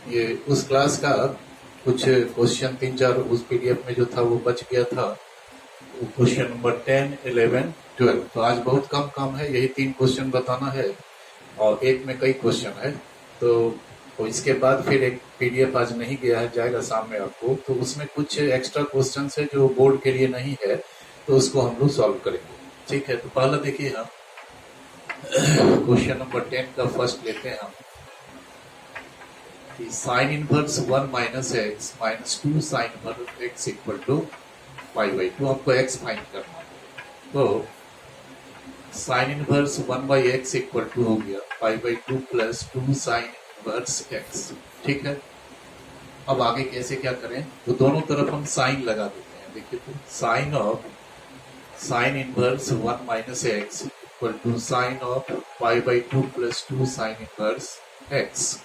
ये उस क्लास का कुछ क्वेश्चन 3-4 उस पीडीएफ में जो था वो बच गया था। Question number 10, 11, 12। तो आज बहुत कम काम है, यही 3 क्वेश्चन बताना है और एक में कई क्वेश्चन है। तो इसके बाद फिर एक पीडीएफ आज नहीं गया है, जाएगा शाम में आपको। तो उसमें कुछ एक्स्ट्रा क्वेश्चन है जो बोर्ड के लिए नहीं है, तो उसको हम लोग सॉल्व करेंगे। ठीक है, तो पहला देखिए हम क्वेश्चन नंबर 10 का फर्स्ट लेते हैं हम। Sign inverse 1 minus x minus 2 sine inverse x equal to 5/2। हमको एक्स फाइंड करना है। तो sine inverse 1/x equal to हो गया 5/2 प्लस 2 साइन इनवर्स एक्स। ठीक है, अब आगे कैसे क्या करें, तो दोनों तरफ हम साइन लगा देते हैं। देखिए, तो sine of sine inverse 1 minus x equal to sine of 5/2 plus 2 sine inverse x.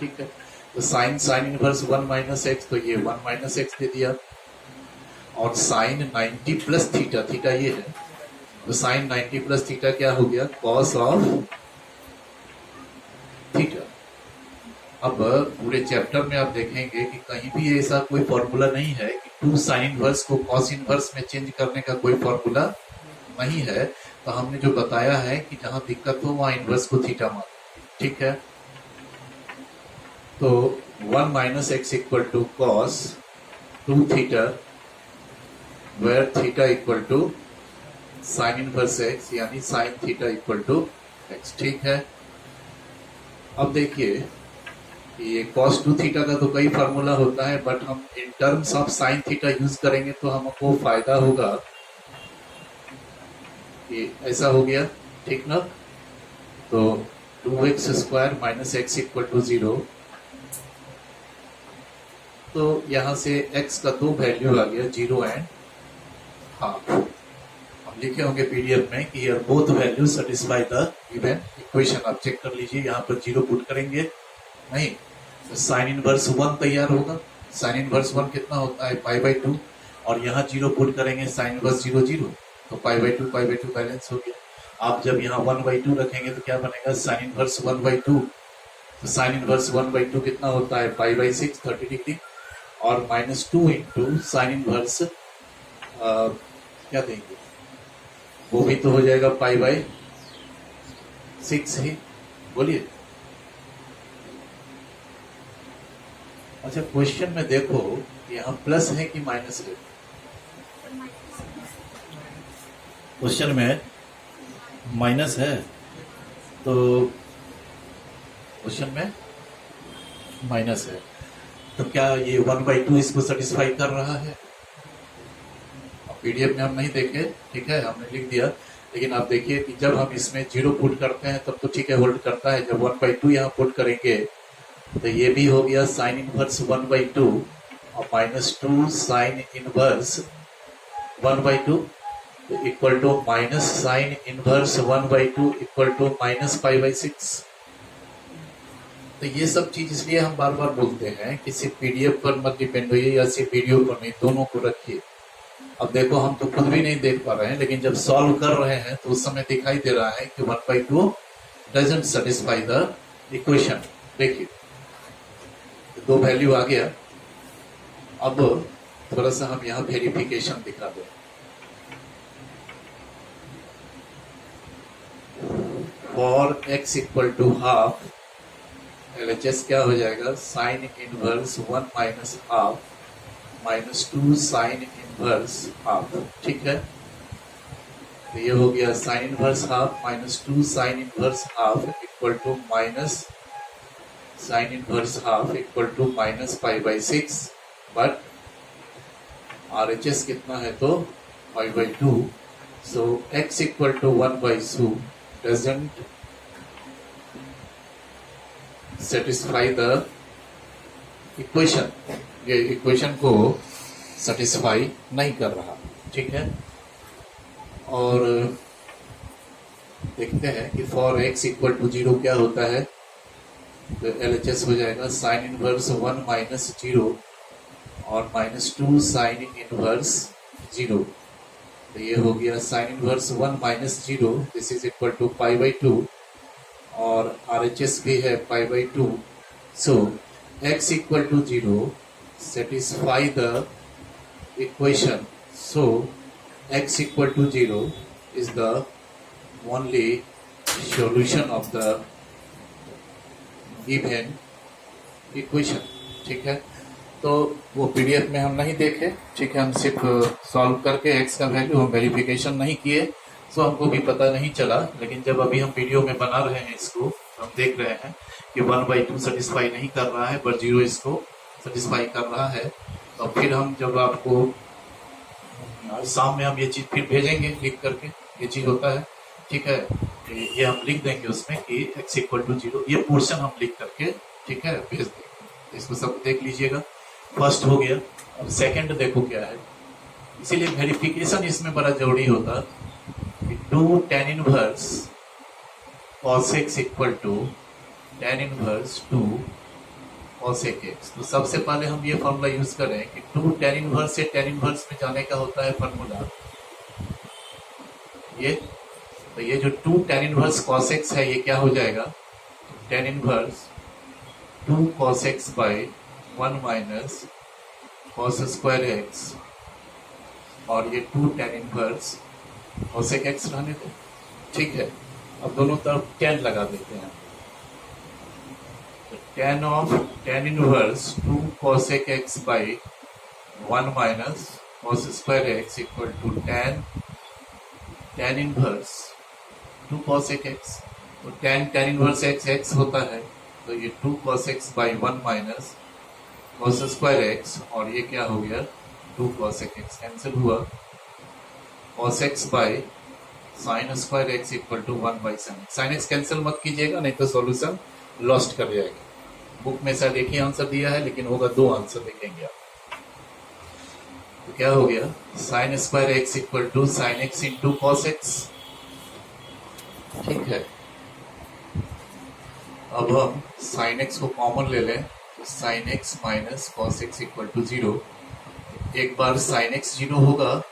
ठीक है, तो साइन इनवर्स 1 माइनस एक्स, तो ये 1 माइनस एक्स दे दिया। और साइन 90 प्लस थीटा, थीटा ये है, तो साइन 90 प्लस थीटा क्या हो गया, कॉस ऑफ थीटा। अब पूरे चैप्टर में आप देखेंगे कि कहीं भी ऐसा कोई फॉर्मूला नहीं है कि 2 साइन इनवर्स को कॉस इनवर्स में चेंज करने का कोई फॉर्मूला नहीं है। तो हमने जो बताया है कि जहां दिक्कत हो वहां इनवर्स को थीटा मान। ठीक है, तो 1 minus x equal to cos 2 theta where theta equal to sine inverse x, यानी sine theta equal to x. ठीक है, अब देखिए ये cos 2 थीटा का तो कई फार्मूला होता है, बट हम in terms of sine theta use करेंगे तो हमको फायदा होगा। ये ऐसा हो गया, ठीक ना। तो 2x square minus x equal to 0। तो यहां से x का 2 वैल्यू आ गया, 0 एंड हाफ। हम लिखे होंगे पीडीएफ में कि here both value satisfy the given equation. आप चेक कर लीजिए, यहाँ पर 0 पुट करेंगे नहीं तो साइन इनवर्स 1 तैयार होगा। साइन इनवर्स 1 कितना होता है, 5/2, और यहाँ 0 पुट करेंगे साइन इनवर्स 0 0, तो 5/2 बैलेंस हो गया। आप जब यहाँ 1/2 रखेंगे तो क्या बनेगा, साइन इनवर्स 1/2। तो साइन इनवर्स 1/2 कितना होता है, 5/6, 30 डिग्री, और -2 इंटू साइन इनवर्स क्या देंगे, वो भी तो हो जाएगा 5/6 ही। बोलिए। अच्छा, क्वेश्चन में देखो यहाँ प्लस है कि माइनस है। क्वेश्चन में माइनस है, तो क्वेश्चन में माइनस है, तो क्या ये 1/2 इसको सेटिस्फाई कर रहा है। पीडीएफ में हम नहीं देखे, ठीक है, हमने लिख दिया, लेकिन आप देखिए कि जब हम इसमें 0 पुट करते हैं तब तो ठीक है, होल्ड करता है। जब 1/2 यहाँ पुट करेंगे तो ये भी हो गया साइन इनवर्स 1/2 और -2 sine inverse 1/2 equal to minus sine inverse 1/2 equal to -5/6। तो ये सब चीज इसलिए हम बार बार बोलते हैं कि सिर्फ पीडीएफ पर मत डिपेंड होइए या सिर्फ वीडियो पर नहीं, दोनों को रखिए। अब देखो, हम तो खुद भी नहीं देख पा रहे हैं, लेकिन जब सॉल्व कर रहे हैं तो उस समय दिखाई दे रहा है कि 1/2 डजंट सेटिस्फाई द इक्वेशन। देखिए, 2 वैल्यू आ गया। अब थोड़ा सा हम यहाँ वेरिफिकेशन दिखा दें। For x equal to half, LHS क्या हो जाएगा, sine inverse 1 minus half -2 sine inverse half. ठीक है, तो ये हो गया sine inverse half -2 sine inverse half equal to minus sine inverse half equal to -5/6, but RHS कितना है, तो 5/2। So x equal to 1/2 doesn't satisfy the equation. ये इक्वेशन को सेटिस्फाई नहीं कर रहा। ठीक है, और देखते हैं कि फॉर x इक्वल टू 0 क्या होता है, तो LHS हो जाएगा साइन इनवर्स 1 माइनस 0 और -2 साइन इनवर्स 0। तो ये हो गया sine inverse 1 minus 0, this is equal to 5/2, और RHS भी है 5/2। So x equal to 0 satisfy the equation. So x equal to 0 is the only solution of the given equation. ठीक है, तो वो पीडीएफ में हम नहीं देखे, ठीक है, हम सिर्फ सॉल्व करके x का वैल्यू हम वेरिफिकेशन नहीं किए, तो हमको भी पता नहीं चला। लेकिन जब अभी हम वीडियो में बना रहे हैं इसको, हम देख रहे हैं कि 1/2 सेटिस्फाई नहीं कर रहा है, पर 0 इसको सेटिस्फाई कर रहा है। तो फिर हम जब आपको शाम में हम ये चीज फिर भेजेंगे लिख करके, ये चीज होता है, ठीक है, ये हम लिख देंगे उसमें कि x इक्वल टू 0, ये पोर्शन हम लिख करके, ठीक है, भेज देंगे। इसको सब देख लीजिएगा। फर्स्ट हो गया। अब सेकंड देखो क्या है, इसीलिए वेरिफिकेशन इसमें बड़ा जरूरी होता कि 2 tan inverse cos x equal to tan inverse 2 cos x। तो सबसे पहले हम ये फॉर्मूला यूज करें कि 2 tan इनवर्स से tan इनवर्स में जाने का होता है फॉर्मूला ये। तो ये जो 2 tan इनवर्स cos x है, ये क्या हो जाएगा, tan inverse 2 cos x by 1 minus cos square x, और ये 2 tan इनवर्स cos x रहने दो, ठीक है। अब दोनों तरफ tan लगा देते हैं। tan of tan inverse 2 cos x by 1 minus cos square x equal to tan inverse 2 cos x। तो tan इनवर्स x होता है, तो ये 2 cos x by 1 minus cos square x, और ये क्या हो गया 2 cos x कैंसिल हुआ, cos x by sine square x equal to 1 by sine x cancel मत कीजिएगा, नहीं तो सॉल्यूशन लॉस्ट कर जाएगा। बुक में शायद एक ही आंसर दिया है, लेकिन होगा 2 आंसर देखेंगे आप। तो क्या हो गया, sine square x equal to sine x into cos x, ठीक है। अब हम साइन x को कॉमन ले लें, तो sine x minus cos x equal to 0। एक बार साइन x 0 होगा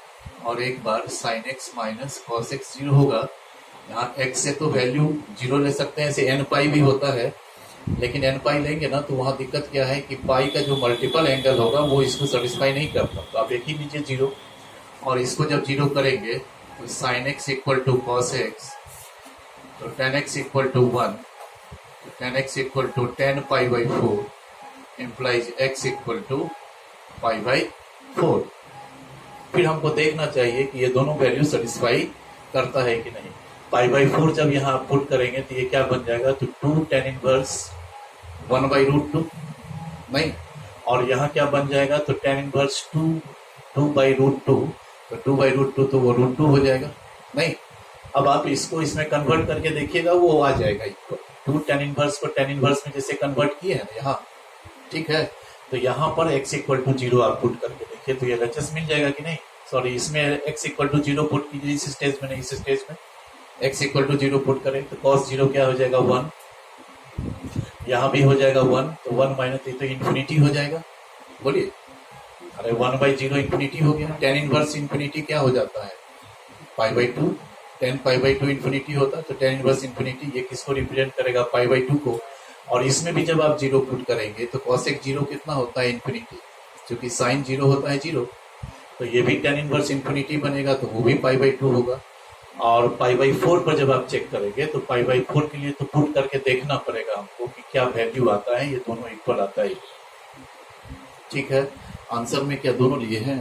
और एक बार sine x minus cos x 0 होगा। यहाँ x से तो वैल्यू 0 ले सकते हैं, ऐसे n पाई भी होता है, लेकिन n पाई लेंगे ना तो वहां दिक्कत क्या है कि पाई का जो मल्टीपल एंगल होगा वो इसको सेटिस्फाई नहीं करता। तो आप एक ही लीजिए 0, और इसको जब 0 करेंगे तो sine x equal to cos x, तो tan x इक्वल टू 1, तो tan x equal to tan pi by 4 implies x equal to pi by 4। फिर हमको देखना चाहिए कि ये दोनों वैल्यू सेटिस्फाई करता है कि नहीं। पाई बाई 4 जब यहाँ पुट करेंगे तो ये क्या बन जाएगा, तो 2 tan इनवर्स 1 बाई रूट 2 नहीं, और यहाँ क्या बन जाएगा, तो tan इनवर्स 2 बाई रूट 2, तो 2 बाई रूट 2 तो वो रूट 2 हो जाएगा नहीं। अब आप इसको इसमें कन्वर्ट करके देखिएगा, वो आ जाएगा इक्वल 2 tan इनवर्स को tan इनवर्स में जैसे कन्वर्ट किए हैं यहाँ, ठीक है। तो यहाँ पर x इक्वल टू 0 आप पुट करके देखिए, तो ये LHS मिल जाएगा कि नहीं। सॉरी, इसमें x इक्वल टू 0 पुट कीजिए, इस स्टेज में नहीं, इस स्टेज में x इक्वल टू 0 पुट करें तो cos 0 क्या हो जाएगा 1, यहाँ भी हो जाएगा 1, तो 1 माइनस तो इन्फिनिटी हो जाएगा। बोलिए, अरे 1 बाई 0 इन्फिनिटी हो गया। tan इनवर्स इन्फिनिटी क्या हो जाता है, पाई by 2, tan pi by 2 infinity होता है, तो tan इनवर्स इन्फिनिटी ये किसको रिप्रेजेंट करेगा, पाई बाई 2 को। और इसमें भी जब आप 0 पुट करेंगे तो cos x 0 कितना होता है, इन्फिनिटी, क्योंकि साइन 0 होता है 0, तो ये भी tan इनवर्स इन्फिनिटी बनेगा, तो वो भी पाई बाई 2 होगा। और पाई बाई 4 पर जब आप चेक करेंगे तो पाई बाई 4 के लिए तो पुट करके देखना पड़ेगा हमको कि क्या वैल्यू आता है, ये दोनों इक्वल आता है, ठीक है। आंसर में क्या दोनों लिए हैं,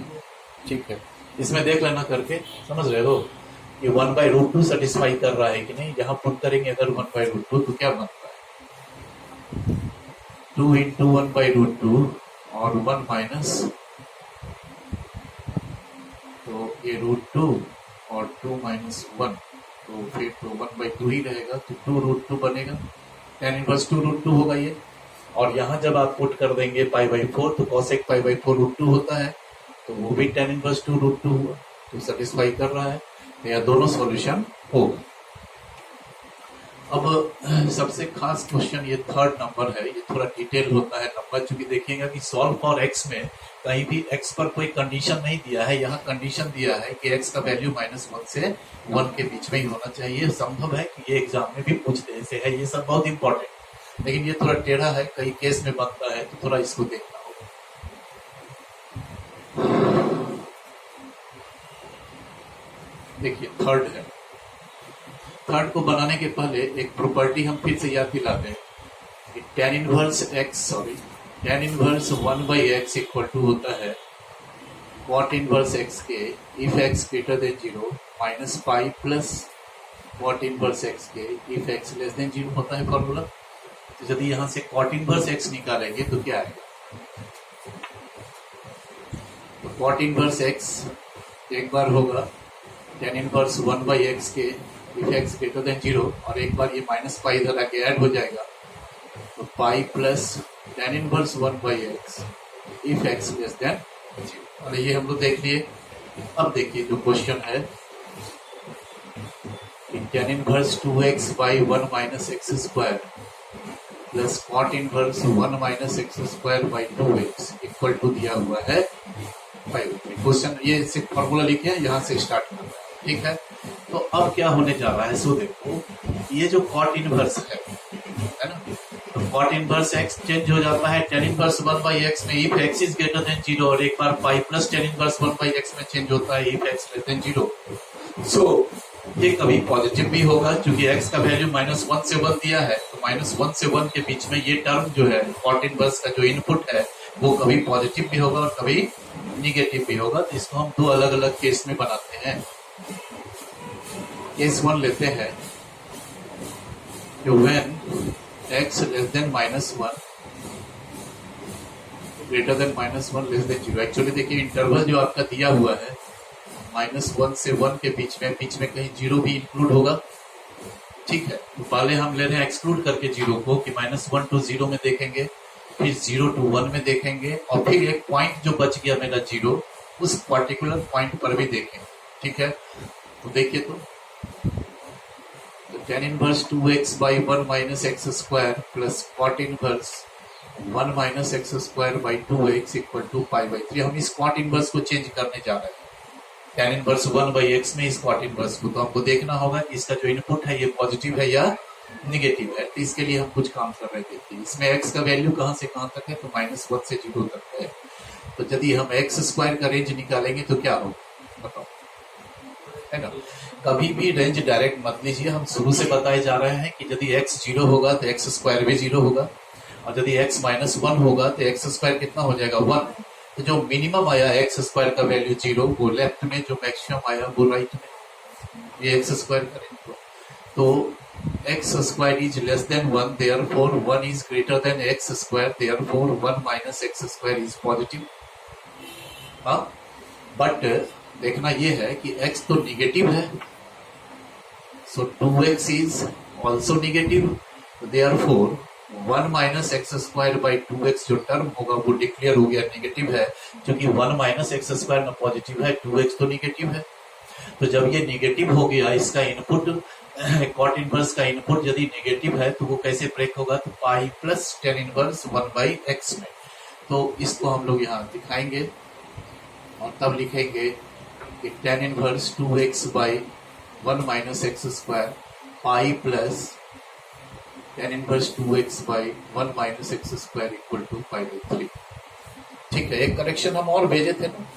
ठीक है, इसमें देख लेना करके, समझ रहे हो कि 1 बाई रूट 2 सेटिस्फाई कर रहा है कि नहीं। यहाँ पुट करेंगे अगर 1 बाई रूट 2 तो क्या बनता है, 2 इंटू 1 बाई रूट 2 और 1 माइनस, तो ये रूट 2 और 2 माइनस 1, तो फिर तो 1 बाई 2 ही रहेगा, तो 2 रूट 2 बनेगा, tan इनवर्स 2 रूट 2 होगा ये। और यहाँ जब आप पुट कर देंगे पाई बाई 4, तो cos x pi by 4 root 2 होता है, तो वो भी tan इनवर्स 2 रूट 2 हुआ, तो सेटिस्फाई कर रहा है। तो यह दोनों सॉल्यूशन होगा। अब सबसे खास क्वेश्चन ये थर्ड नंबर है, ये थोड़ा डिटेल होता है नंबर, चूंकि देखिएगा कि सॉल्व फॉर x में कहीं भी x पर कोई कंडीशन नहीं दिया है, यहाँ कंडीशन दिया है कि x का वैल्यू -1 से 1 के बीच में ही होना चाहिए। संभव है कि ये एग्जाम में भी पूछ दे, ऐसे है, ये सब बहुत इंपॉर्टेंट। लेकिन ये थोड़ा टेढ़ा है, कई केस में बनता है, तो थोड़ा इसको देखना होगा। देखिए थर्ड है। थर्ड को बनाने के पहले एक प्रॉपर्टी हम फिर से याद दिलाते हैं कि tan inverse 1/x equal to होता है cot इनवर्स x के if x greater than 0 minus pi plus cot inverse x के इफ x लेस देन 0 होता है फॉर्मूला। तो यदि यहां से cot इनवर्स x निकालेंगे तो क्या आएगा? तो cot इनवर्स x एक बार होगा tan इनवर्स 1/x के इफ x ग्रेटर देन 0, और एक बार ये माइनस पाई इधर आके ऐड हो जाएगा, तो पाई plus tan inverse 1/x if x less than 0। और ये हम लोग देख लिए। अब देखिए जो क्वेश्चन है, tan inverse 2x by 1 minus x square plus cot inverse 1 minus x square by 2x equal to दिया हुआ है 5। क्वेश्चन ये सिर्फ फॉर्मूला लिखे हैं, यहाँ से स्टार्ट करना है, ठीक है। तो अब क्या होने जा रहा है, सो देखो ये जो कॉट इनवर्स है ना, तो कॉट इनवर्स x चेंज हो जाता है tan इनवर्स 1/x में if x is greater than 0, और एक बार pi plus tan inverse 1/x में चेंज होता है if x less than 0। So ये कभी पॉजिटिव भी होगा, क्योंकि x का वैल्यू -1 से 1 दिया है, तो -1 से 1 के बीच में ये टर्म जो है कॉट इनवर्स का जो इनपुट है वो कभी पॉजिटिव भी होगा और कभी निगेटिव भी होगा। तो इसको हम दो अलग अलग केस में बनाते हैं। केस 1 लेते हैं कि when x less than -1 greater than -1 less than 0। Actually देखिए इंटरवल जो आपका दिया हुआ है -1 से 1 के बीच में कहीं 0 भी इंक्लूड होगा, ठीक है। तो पहले हम ले रहे हैं एक्सक्लूड करके 0 को, कि -1 to 0 में देखेंगे, फिर 0 to 1 में देखेंगे, और फिर एक पॉइंट जो बच गया मेरा 0, उस पर्टिकुलर पॉइंट पर भी देखेंगे, ठीक है। तो देखिए तो tan inverse 2x by 1 minus x square plus cot inverse 1 minus x square by 2x equal to π/3। हम इस कॉट इनवर्स को चेंज करने जा रहे हैं tan इनवर्स 1/x में इस कॉट इनवर्स को। तो हमको देखना होगा कि इसका जो इनपुट है ये पॉजिटिव है या निगेटिव है। तो इसके लिए हम कुछ काम कर रहे थे। इसमें x का वैल्यू कहां से कहां तक है, तो -1 से 0 तक है। तो यदि हम एक्स स्क्वायर का रेंज निकालेंगे तो क्या होगा बताओ, है ना। कभी भी रेंज डायरेक्ट मत लीजिए, हम शुरू से बताए जा रहे हैं कि यदि x 0 होगा तो x स्क्वायर भी 0 होगा, और यदि x -1 होगा तो x स्क्वायर कितना हो जाएगा 1। तो जो मिनिमम आया x स्क्वायर का वैल्यू 0 वो लेफ्ट में, जो मैक्सिमम आया वो राइट में। ये x स्क्वायर करेंगे तो x square is less than 1, therefore 1 is greater then x square, therefore 1 minus x square is positive. हाँ, बट देखना यह है कि x तो निगेटिव है, सो 2x is also negative, therefore 1 minus x square by 2x जो टर्म होगा वो डिक्लेयर हो गया निगेटिव है, क्योंकि 1 माइनस एक्स स्क्वायर में पॉजिटिव है, 2x तो निगेटिव है। तो जब ये निगेटिव हो गया, इसका इनपुट कॉट इनवर्स का इनपुट यदि निगेटिव है तो वो कैसे ब्रेक होगा, तो पाई प्लस tan इनवर्स 1/x में। तो इसको हम लोग यहाँ दिखाएंगे और तब लिखेंगे कि tan inverse 2x by 1 minus x square pi plus tan inverse 2x by 1 minus x square equal to π/3। ठीक है, एक करेक्शन हम और भेजे थे ना,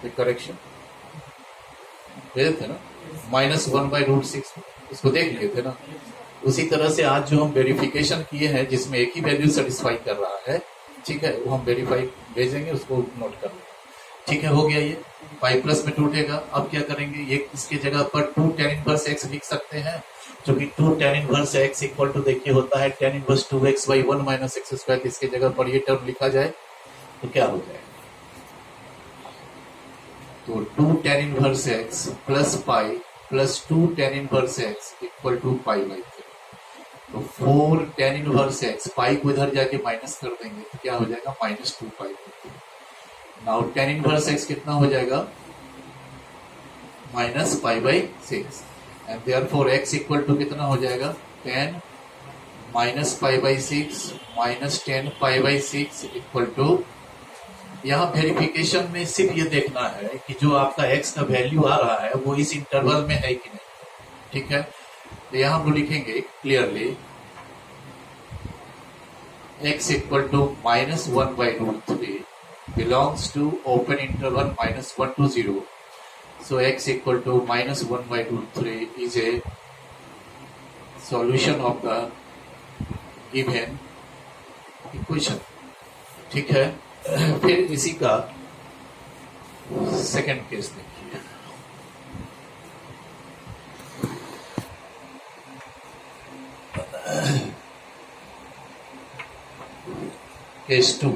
एक करेक्शन भेजे थे ना, -1/√6, इसको देख लिए थे ना। उसी तरह से आज जो हम वेरिफिकेशन किए हैं जिसमें एक ही वैल्यू सेटिस्फाई कर रहा है, ठीक है, वो हम वेरीफाई भेजेंगे, उसको नोट कर लेंगे। ठीक है, हो गया ये 5+ में टूटेगा। अब क्या करेंगे, ये इसके जगह पर 2 tan इनवर्स x लिख सकते हैं, जो कि 2 tan inverse x equal to देखिए होता है tan inverse 2x by 1 minus x square. इसके जगह पर ये टर्म लिखा जाए तो क्या हो जाएगा, तो 2 tan inverse x plus pi plus 2 tan inverse x equal to π/3। तो 4 tan इनवर्स x, पाई को इधर जाके माइनस कर देंगे तो क्या हो जाएगा -2π/3। नाउ tan इनवर्स x कितना हो जाएगा -π/6, and therefore x equal to कितना हो जाएगा 10 -π/6 माइनस 10 π/6 इक्वल टू, यहाँ वेरिफिकेशन में सिर्फ ये देखना है कि जो आपका x का वैल्यू आ रहा है वो इस इंटरवल में है कि नहीं। ठीक है, तो यहाँ हम लोग लिखेंगे clearly x equal to minus 1 by root 3 belongs to open interval minus 1 to 0. So x equal to minus 1 by root 3 is a solution of the given equation. ठीक है. फिर इसी का सेकेंड केस देखिए. केस 2.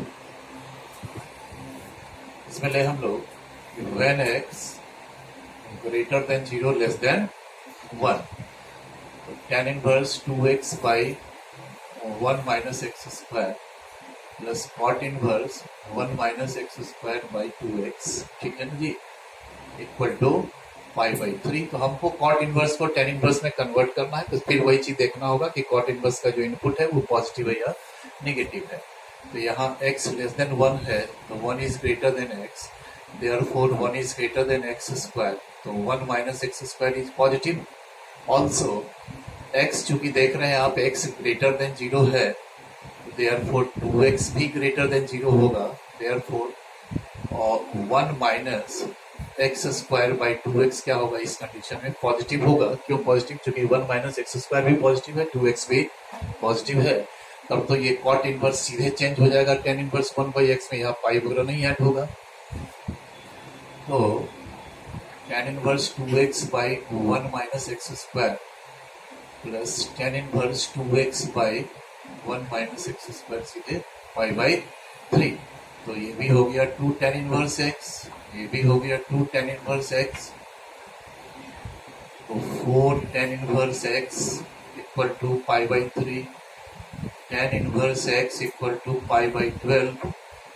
इसमें ले हम लोग when x greater than 0 less than 1, तो tan inverse 2x by 1 minus x square plus cot inverse 1 minus x square by 2x, ठीक है ना जी, इक्वल टू पाई बाई 3. तो हमको cot inverse को tan inverse में कन्वर्ट करना है, तो फिर वही चीज देखना होगा कि cot inverse का जो इनपुट है वो पॉजिटिव है या नेगेटिव है. तो यहाँ x लेस देन 1 है, तो 1 is greater then x, therefore 1 is greater then x square, तो 1 minus x square is positive. Also x चूंकि देख रहे हैं आप x ग्रेटर देन 0 है, देयरफॉर 2x भी ग्रेटर देन 0 होगा, therefore 1 minus x square by 2x क्या होगा इस कंडीशन में पॉजिटिव होगा. क्यों पॉजिटिव? क्योंकि 1 माइनस x स्क्वायर भी पॉजिटिव है, 2x भी पॉजिटिव है. तब तो ये कॉट इनवर्स सीधे चेंज हो जाएगा tan इनवर्स 1 बाई x में, यहाँ पाई वगैरह नहीं ऐड होगा. तो tan inverse 2x by 1 minus x square plus tan inverse 2x by 1 minus x square सीधे पाई बाई 3. तो ये भी हो गया 2 tan इनवर्स x, ये भी हो गया 2 tan इनवर्स x, तो 4 tan inverse x equal to pi by 3, tan inverse x equal to pi by 12,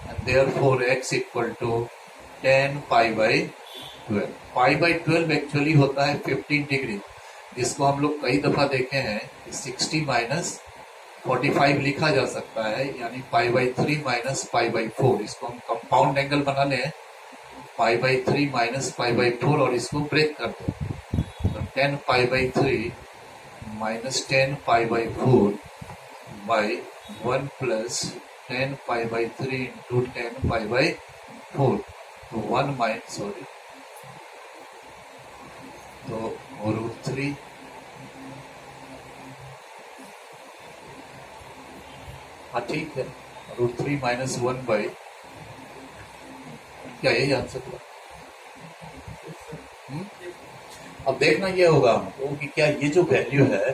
and therefore x equal to tan pi by 12. pi by 12 actually होता है 15 degree, जिसको हम लोग कई दफा देखे हैं 60 माइनस 45 लिखा जा सकता है, यानी पाई बाई 3 माइनस पाई बाई 4. इसको हम कंपाउंड एंगल बना लें, पाई बाई 3 माइनस पाई बाई 4, और इसको ब्रेक कर दो, तो 10 pi by 3 minus 10 pi by 4 by 1 plus 10 pi by 3 into 10 pi by 4, तो 1 minus sorry, तो रूट 3 हाँ ठीक है, रूट 3 माइनस 1 बाई, क्या यही आंसर हुआ? अब देखना ये होगा हमको कि क्या ये जो वैल्यू है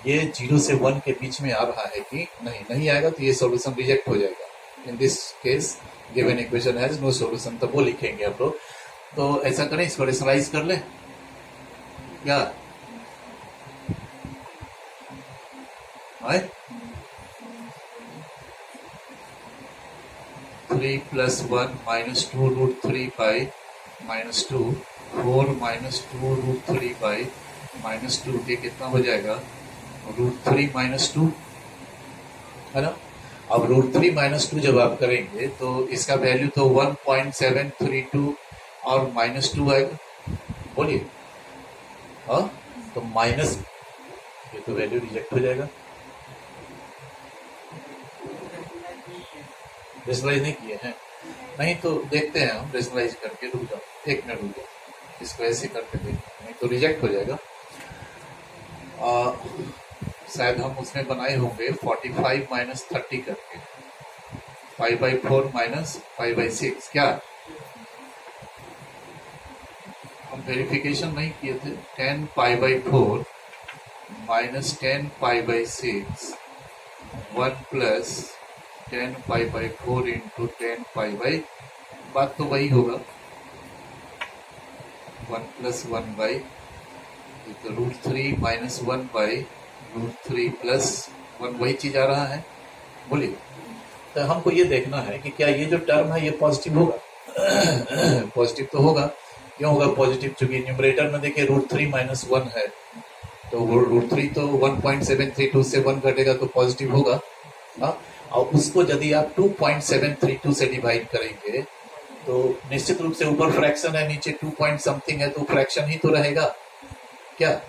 ये 0 से 1 के बीच में आ रहा है कि नहीं आएगा, तो ये सॉल्यूशन रिजेक्ट हो जाएगा. In this case given equation has no solution, तो वो लिखेंगे आप लोग. तो ऐसा करें, इसको रेशनलाइज कर ले क्या? 3 plus 1 minus 2 root 3 by minus 2, 4 minus 2 root 3 by minus 2, ये कितना हो जाएगा? रूट 3 माइनस 2 है ना. अब रूट 3 माइनस 2 जब आप करेंगे तो इसका वैल्यू तो 1.732 और माइनस 2 आएगा. बोलिए हाँ, तो माइनस, ये तो वैल्यू रिजेक्ट हो जाएगा. रेशनलाइज नहीं किए हैं, नहीं तो देखते हैं हम रेशनलाइज करके. रुक जाओ, एक मिनट रुक जाओ, इसको ऐसे करके देखते, नहीं तो रिजेक्ट हो जाएगा. शायद हम उसमें बनाए होंगे 45 माइनस 30 करके, 5 बाई 4 माइनस 5 बाई 6, क्या हम वेरिफिकेशन नहीं किए थे? 10 pi by 4 minus 10 pi by 6, 1 plus 10 pi by 4 into 10 pi by, बात तो वही होगा, 1 प्लस 1 बाई, तो root 3 minus 1 by root 3 plus 1, वही चीज आ रहा है. बोलिए, तो हमको ये देखना है कि क्या ये जो टर्म है ये पॉजिटिव होगा. पॉजिटिव तो होगा. क्यों होगा पॉजिटिव? चूंकि न्यूमरेटर में देखिए रूट 3 माइनस 1 है, तो रूट 3 तो 1.732 से 1 घटेगा तो पॉजिटिव होगा. हाँ, और उसको यदि आप 2.732 से डिवाइड करेंगे तो निश्चित रूप से ऊपर फ्रैक्शन है, नीचे 2 पॉइंट समथिंग है, तो फ्रैक्शन ही तो रहेगा क्या.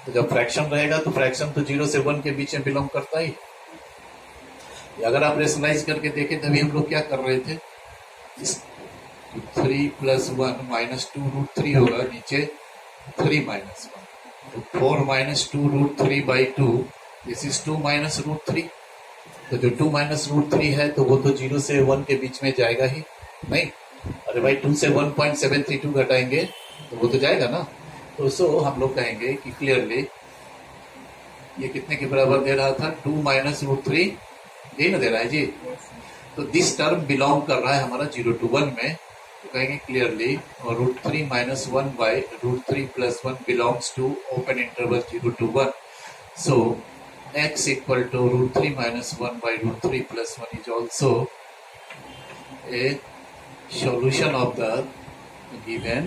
तो जब फ्रैक्शन रहेगा तो फ्रैक्शन तो 0 से 1 के बीच में बिलोंग करता ही. अगर आप रेशनलाइज करके देखें तभी हम लोग क्या कर रहे थे, 3 + 1 -2√3 होगा, नीचे 3 - 1, तो 4 - 2√3/2, दिस इज 2 - √3। तो जो 2 - √3 है तो वो तो 0 से 1 के बीच में जाएगा ही नहीं। अरे भाई 2 से 1.732 घटाएंगे तो वो तो जाएगा ना। तो सो हम लोग कहेंगे कि क्लियरली ये कितने के बराबर दे रहा था, 2 - √3, यही ना दे रहा है जी। तो दिस टर्म बिलोंग कर रहा है हमारा 0 to 1 में, तो कहेंगे क्लियरली और √3 - 1/√3 + 1 belongs to open interval 0 to 1। So x equal to √3 - 1/√3 + 1 is also a solution of the given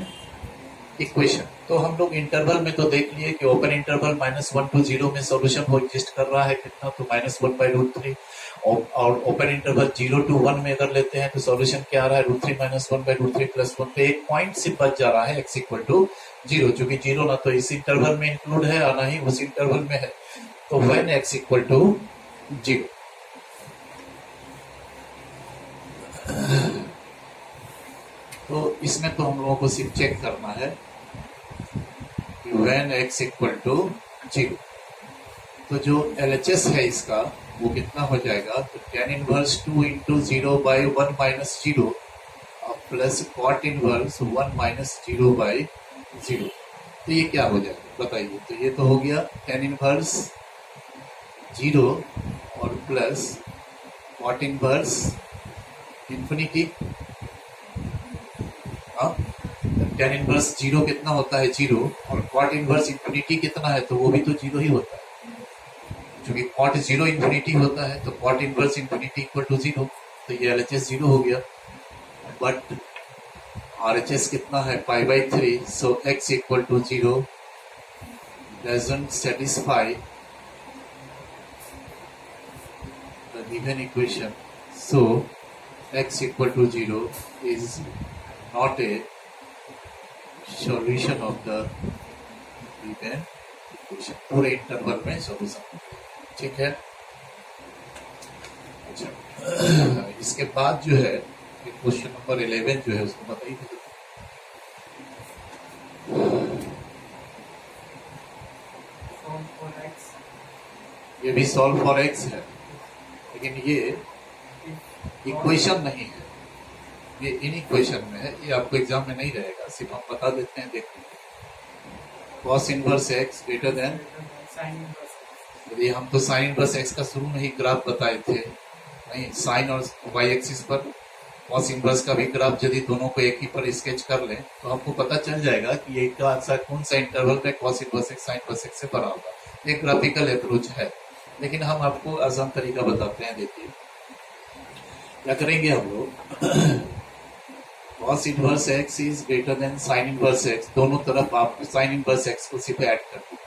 equation. तो हम लोग इंटरवल में तो देख लिए कि ओपन इंटरवल -1 to 0 में सॉल्यूशन हो एग्जिस्ट कर रहा है कितना, तो -1/√3, और ओपन इंटरवल 0 to 1 में अगर लेते हैं तो सॉल्यूशन क्या आ रहा है, √3 - 1/√3 + 1 पे एक पॉइंट से बच जा रहा है x equal to 0, चूंकि 0 ना तो इस इंटरवल में इंक्लूड है और ना ही उस इंटरवल में है। तो व्हेन x equal to 0, तो इसमें तो हम लोगों को सिर्फ चेक करना है कि व्हेन x equal to 0, तो जो LHS है इसका वो कितना हो जाएगा, तो tan inverse 2 × 0/1 - 0 plus cot inverse 1 - 0/0। तो ये क्या हो जाएगा बताइए। तो ये तो हो गया tan इनवर्स 0 और plus cot inverse infinity. tan inverse 0 कितना होता है, 0, और cot इनवर्स इंफिनिटी कितना है, तो वो भी तो 0 ही होता है। क्योंकि cot 0 इंफिनिटी होता है तो cot inverse infinity equal to 0, तो ये LHS 0 हो गया। बट RHS कितना है, π/3, सो x equal to 0 doesn't satisfy the given equation, so x equal to 0 is not a solution of the given equation। पूरे इंटरवल में सॉल्यूशन, ठीक है। अच्छा, इसके बाद जो है क्वेश्चन नंबर 11 जो है उसको बताइए। ये भी सॉल्व फॉर x है, लेकिन ये इक्वेशन नहीं है, ये इन इक्वेशन में है, ये आपको एग्जाम में नहीं रहेगा, सिर्फ हम बता देते हैं। देख लीजिए cos inverse x greater then, यदि हम तो साइन इनवर्स x का शुरू में ही ग्राफ बताए थे, नहीं साइन और y एक्सिस पर cos इनवर्स का भी ग्राफ यदि दोनों को एक ही पर स्केच कर लें तो हमको पता चल जाएगा कि ये कौन सा इंटरवल में cos inverse x sign inverse x से बड़ा होगा। एक ग्राफिकल अप्रोच है, लेकिन हम आपको आसान तरीका बताते हैं। देखिए क्या करेंगे हम लोग, cos inverse x is greater than sign inverse x, दोनों तरफ आप साइन इनवर्स x को सिर्फ ऐड कर दीजिए,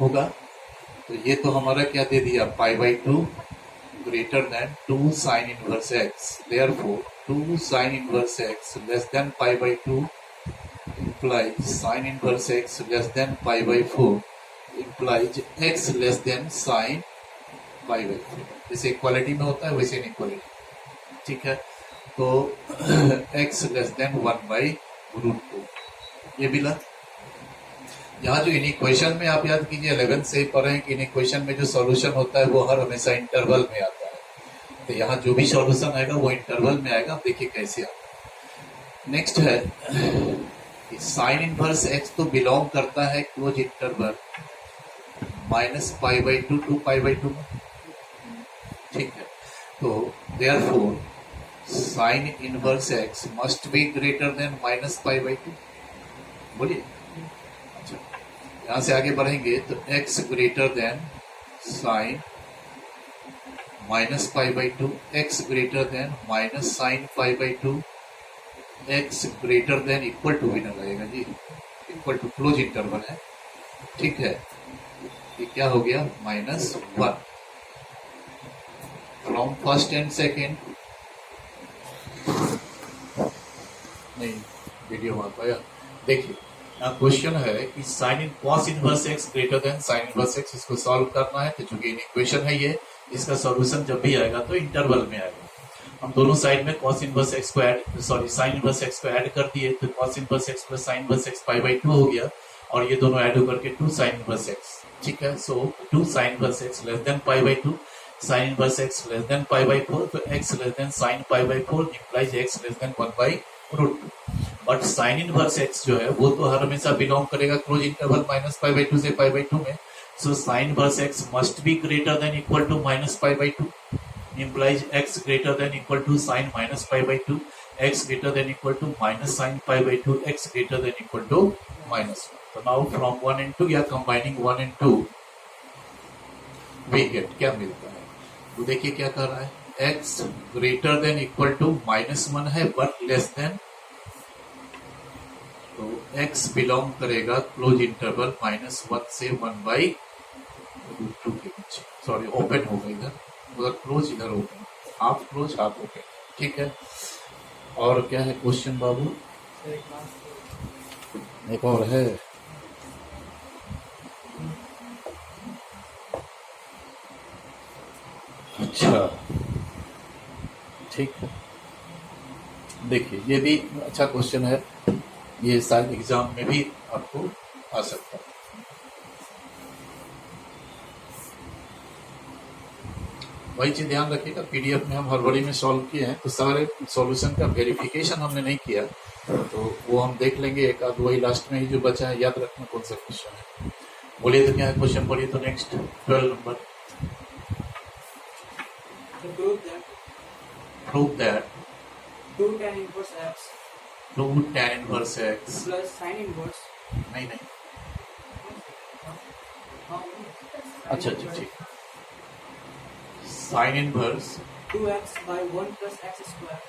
होगा। तो ये तो हमारा क्या दे दिया, π/2 greater than 2 sine inverse x, therefore 2 sine inverse x less than π/2 implies sin inverse x less than π/4 implies x less than sin π/4। जैसे इक्वालिटी में होता है वैसे इनइक्वालिटी, ठीक है। तो x लेस देन 1/√2 ये मिला। यहाँ जो इन इक्वेशन में आप याद कीजिए 11 से ही पढ़े कि इन इक्वेशन में जो सॉल्यूशन होता है वो हर हमेशा इंटरवल में आता है, तो यहाँ जो भी सॉल्यूशन आएगा वो इंटरवल में आएगा। देखिए कैसे आता है। नेक्स्ट है साइन इनवर्स x तो बिलोंग करता है क्लोज इंटरवल -π/2 to π/2 में, ठीक है। तो therefore sine inverse x must be greater than -π/2, बोलिए। अच्छा, यहां से आगे बढ़ेंगे तो x greater than sine -π/2, x greater than minus sine π/2, x greater than equal to भी ना लगेगा जी, इक्वल टू क्लोज इंटरवल है, ठीक है। ये क्या हो गया, -1 फ्रॉम फर्स्ट एंड सेकेंड, नहीं वीडियो आ पाया। देखिए क्वेश्चन है कि sine in cos inverse x greater than sine inverse x, इसको सॉल्व करना है। तो चूंकि इक्वेशन है ये, इसका सॉल्यूशन जब भी आएगा तो इंटरवल में आएगा। हम दोनों साइड में कॉस इनवर्स एक्स को ऐड साइन इनवर्स एक्स को ऐड कर दिए, तो cos inverse x plus sine inverse x pi by 2 हो गया, और ये दोनों ऐड होकर के 2 साइन इनवर्स एक्स। ठीक है, so 2 sine inverse x less than pi by 2, sine inverse x less than pi by 4, तो x less than sine pi by 4 implies x less than 1 by root 2। But sine inverse x जो है वो तो हर हमेशा belong करेगा close interval minus pi by 2 से pi by 2 में। So sine inverse x must be greater than equal to minus pi by 2, implies x greater than equal to sin minus pi by 2, x greater than equal to minus sin pi by 2, x greater than equal to minus 1. So now from 1 and 2 या combining 1 and 2 we get क्या मिलता है? तो देखिए क्या कर रहा है, x greater than equal to minus 1 है but less than, तो x बिलोंग करेगा क्लोज इंटरवल माइनस 1 से 1 बाई रूट 2 के बीच। सॉरी, ओपन हो गई इधर, उधर क्लोज इधर open, half close half open. ठीक है, और क्या है क्वेश्चन बाबू? एक और है, अच्छा ठीक है, देखिए ये भी अच्छा क्वेश्चन है, ये शायद एग्जाम में भी आपको आ सकता है। वही चीज ध्यान रखिएगा, पीडीएफ में हम हड़बड़ी में सॉल्व किए हैं तो सारे सॉल्यूशन का वेरिफिकेशन हमने नहीं किया, तो वो हम देख लेंगे एक आध, वही लास्ट में ही जो बचा है याद रखना कौन सा क्वेश्चन है। बोलिए तो क्या है क्वेश्चन, बोलिए तो next 12 number. Prove that 2 tan inverse x 2 tan inverse x plus sin inverse, नहीं, अच्छा ठीक, sign inverse 2x by 1 plus x square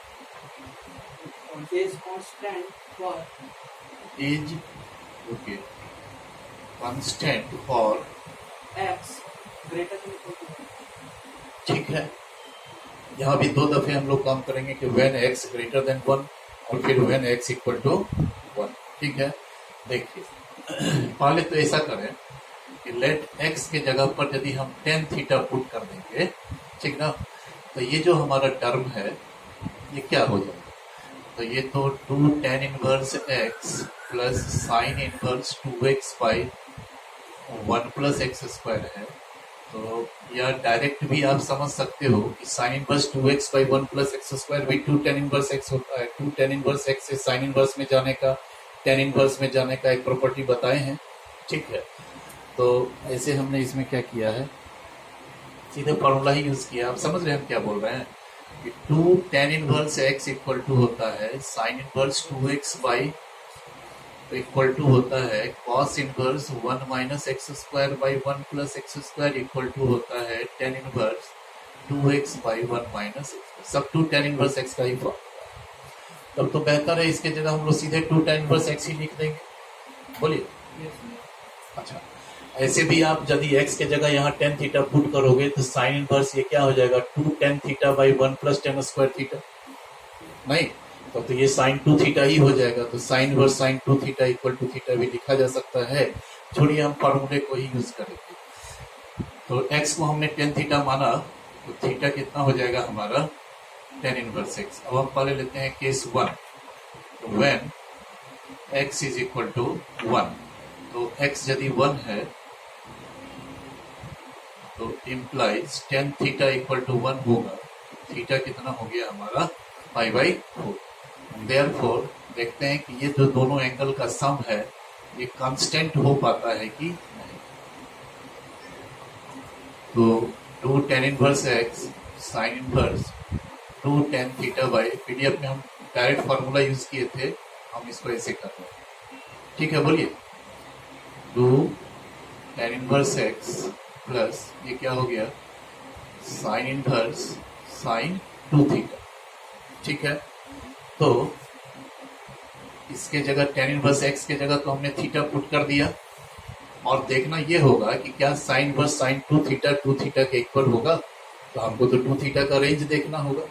is constant for is okay constant for x greater than equal to 1. ठीक है, यहाँ भी 2 दफे हम लोग काम करेंगे कि when x ग्रेटर देन 1 और फिर when x इक्वल टू 1। ठीक है, देखिए पहले तो ऐसा करें कि लेट x के जगह पर यदि हम tan थीटा पुट कर देंगे, ठीक ना, तो ये जो हमारा टर्म है ये क्या हो जाएगा, तो ये तो 2 tan inverse x plus sine inverse 2x by 1 plus x square है। तो या डायरेक्ट भी आप समझ सकते हो कि sine inverse 2x by 1 plus x square भी 2 tan इनवर्स x होता है। 2 tan इनवर्स x से साइन इनवर्स में जाने का, tan इनवर्स में जाने का एक प्रॉपर्टी बताए हैं। ठीक है, तो ऐसे हमने इसमें क्या किया है, सीधे फॉर्मूला ही यूज किया। आप समझ रहे हैं हम क्या बोल रहे हैं कि 2 tan inverse x equal to होता है sine inverse 2x by equal to होता है cos inverse 1 minus x square by 1 plus x square equal to होता है tan inverse 2x by 1 minus x, सब 2 tan इनवर्स x का ही formula. तब तो बेहतर है इसके जगह हम लोग सीधे 2 tan इनवर्स x ही लिख देंगे। बोलिए, अच्छा ऐसे भी आप यदि x के जगह यहाँ tan थीटा पुट करोगे तो साइन इनवर्स ये क्या हो जाएगा 2 tan theta by 1 plus tan square theta, नहीं तो ये साइन 2 थीटा ही हो जाएगा। तो sine inverse sine 2 theta equal to theta भी लिखा जा सकता है। छोड़िए, हम फॉर्मूले को ही यूज करेंगे। तो x को हमने tan थीटा माना, तो थीटा कितना हो जाएगा हमारा tan इनवर्स x। अब हम पहले लेते हैं केस 1, तो when x is equal to 1, तो x यदि 1 है तो implies tan theta equal to 1 होगा। थीटा कितना हो गया हमारा पाई बाई 4। देयरफॉर देखते हैं कि ये जो दोनों एंगल का सम है ये कांस्टेंट हो पाता है कि नहीं। तो 2 tan inverse x sine inverse 2 tan theta by, PDF में हम डायरेक्ट फॉर्मूला यूज किए थे, हम इसको ऐसे कर रहे हैं। ठीक है, बोलिए 2 tan इनवर्स x प्लस ये क्या हो गया साइन इनवर्स साइन 2 थीटा। ठीक है, तो इसके जगह tan इनवर्स x के जगह तो हमने थीटा पुट कर दिया, और देखना ये होगा कि क्या साइन इनवर्स साइन 2 थीटा के इक्वल होगा। तो हमको तो 2 थीटा का रेंज देखना होगा।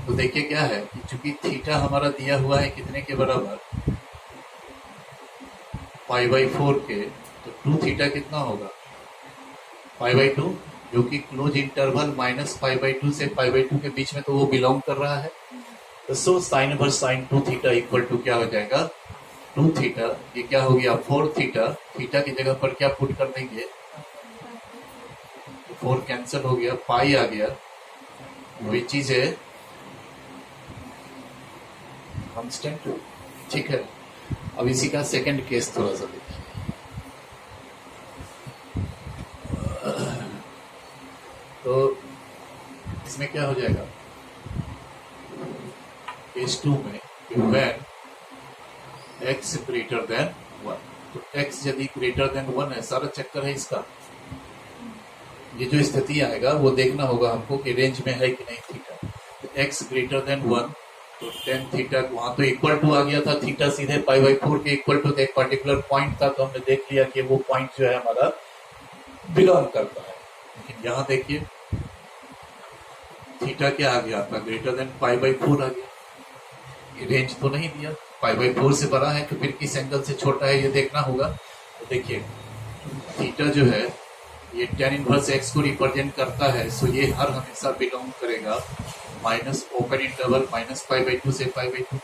तो देखिए क्या है कि चूंकि थीटा हमारा दिया हुआ है कितने के बराबर π/4 के, तो 2 थीटा कितना होगा? π/2, जो कि क्लोज इंटरवल -π/2 से π/2 के बीच में तो वो बिलोंग कर रहा है। तो so sine inverse sine 2 theta equal to क्या हो जाएगा? 2 थीटा। ये क्या हो गया? 4 थीटा। थीटा की जगह पर क्या पुट कर देंगे? 4 कैंसिल हो गया, पाई आ गया, वही चीज है कांस्टेंट। ठीक है, अब इसी का सेकंड केस थोड़ा सा देखिए। तो इसमें क्या हो जाएगा? केस 2 में व्हेन x ग्रेटर देन 1, तो x यदि ग्रेटर देन 1 है, सारा चक्कर है इसका। ये जो स्थिति आएगा वो देखना होगा हमको कि रेंज में है कि नहीं थीटा। तो x ग्रेटर देन 1, तो tan थीटा वहां तो इक्वल टू आ गया था, थीटा सीधे π/4 के इक्वल टू एक पर्टिकुलर पॉइंट था, तो हमने देख लिया कि वो पॉइंट जो है हमारा बिलोंग करता है। लेकिन यहाँ देखिए थीटा क्या आ गया आपका? ग्रेटर देन π/4 आ गया। ये रेंज तो नहीं दिया, π/4 से बड़ा है तो फिर किस एंगल से छोटा है ये देखना होगा। तो देखिए थीटा जो है ये tan इनवर्स x को रिप्रेजेंट करता है, सो ये हर हमेशा बिलोंग करेगा माइनस ओपन इंटरवल -π/2 से π/2 में।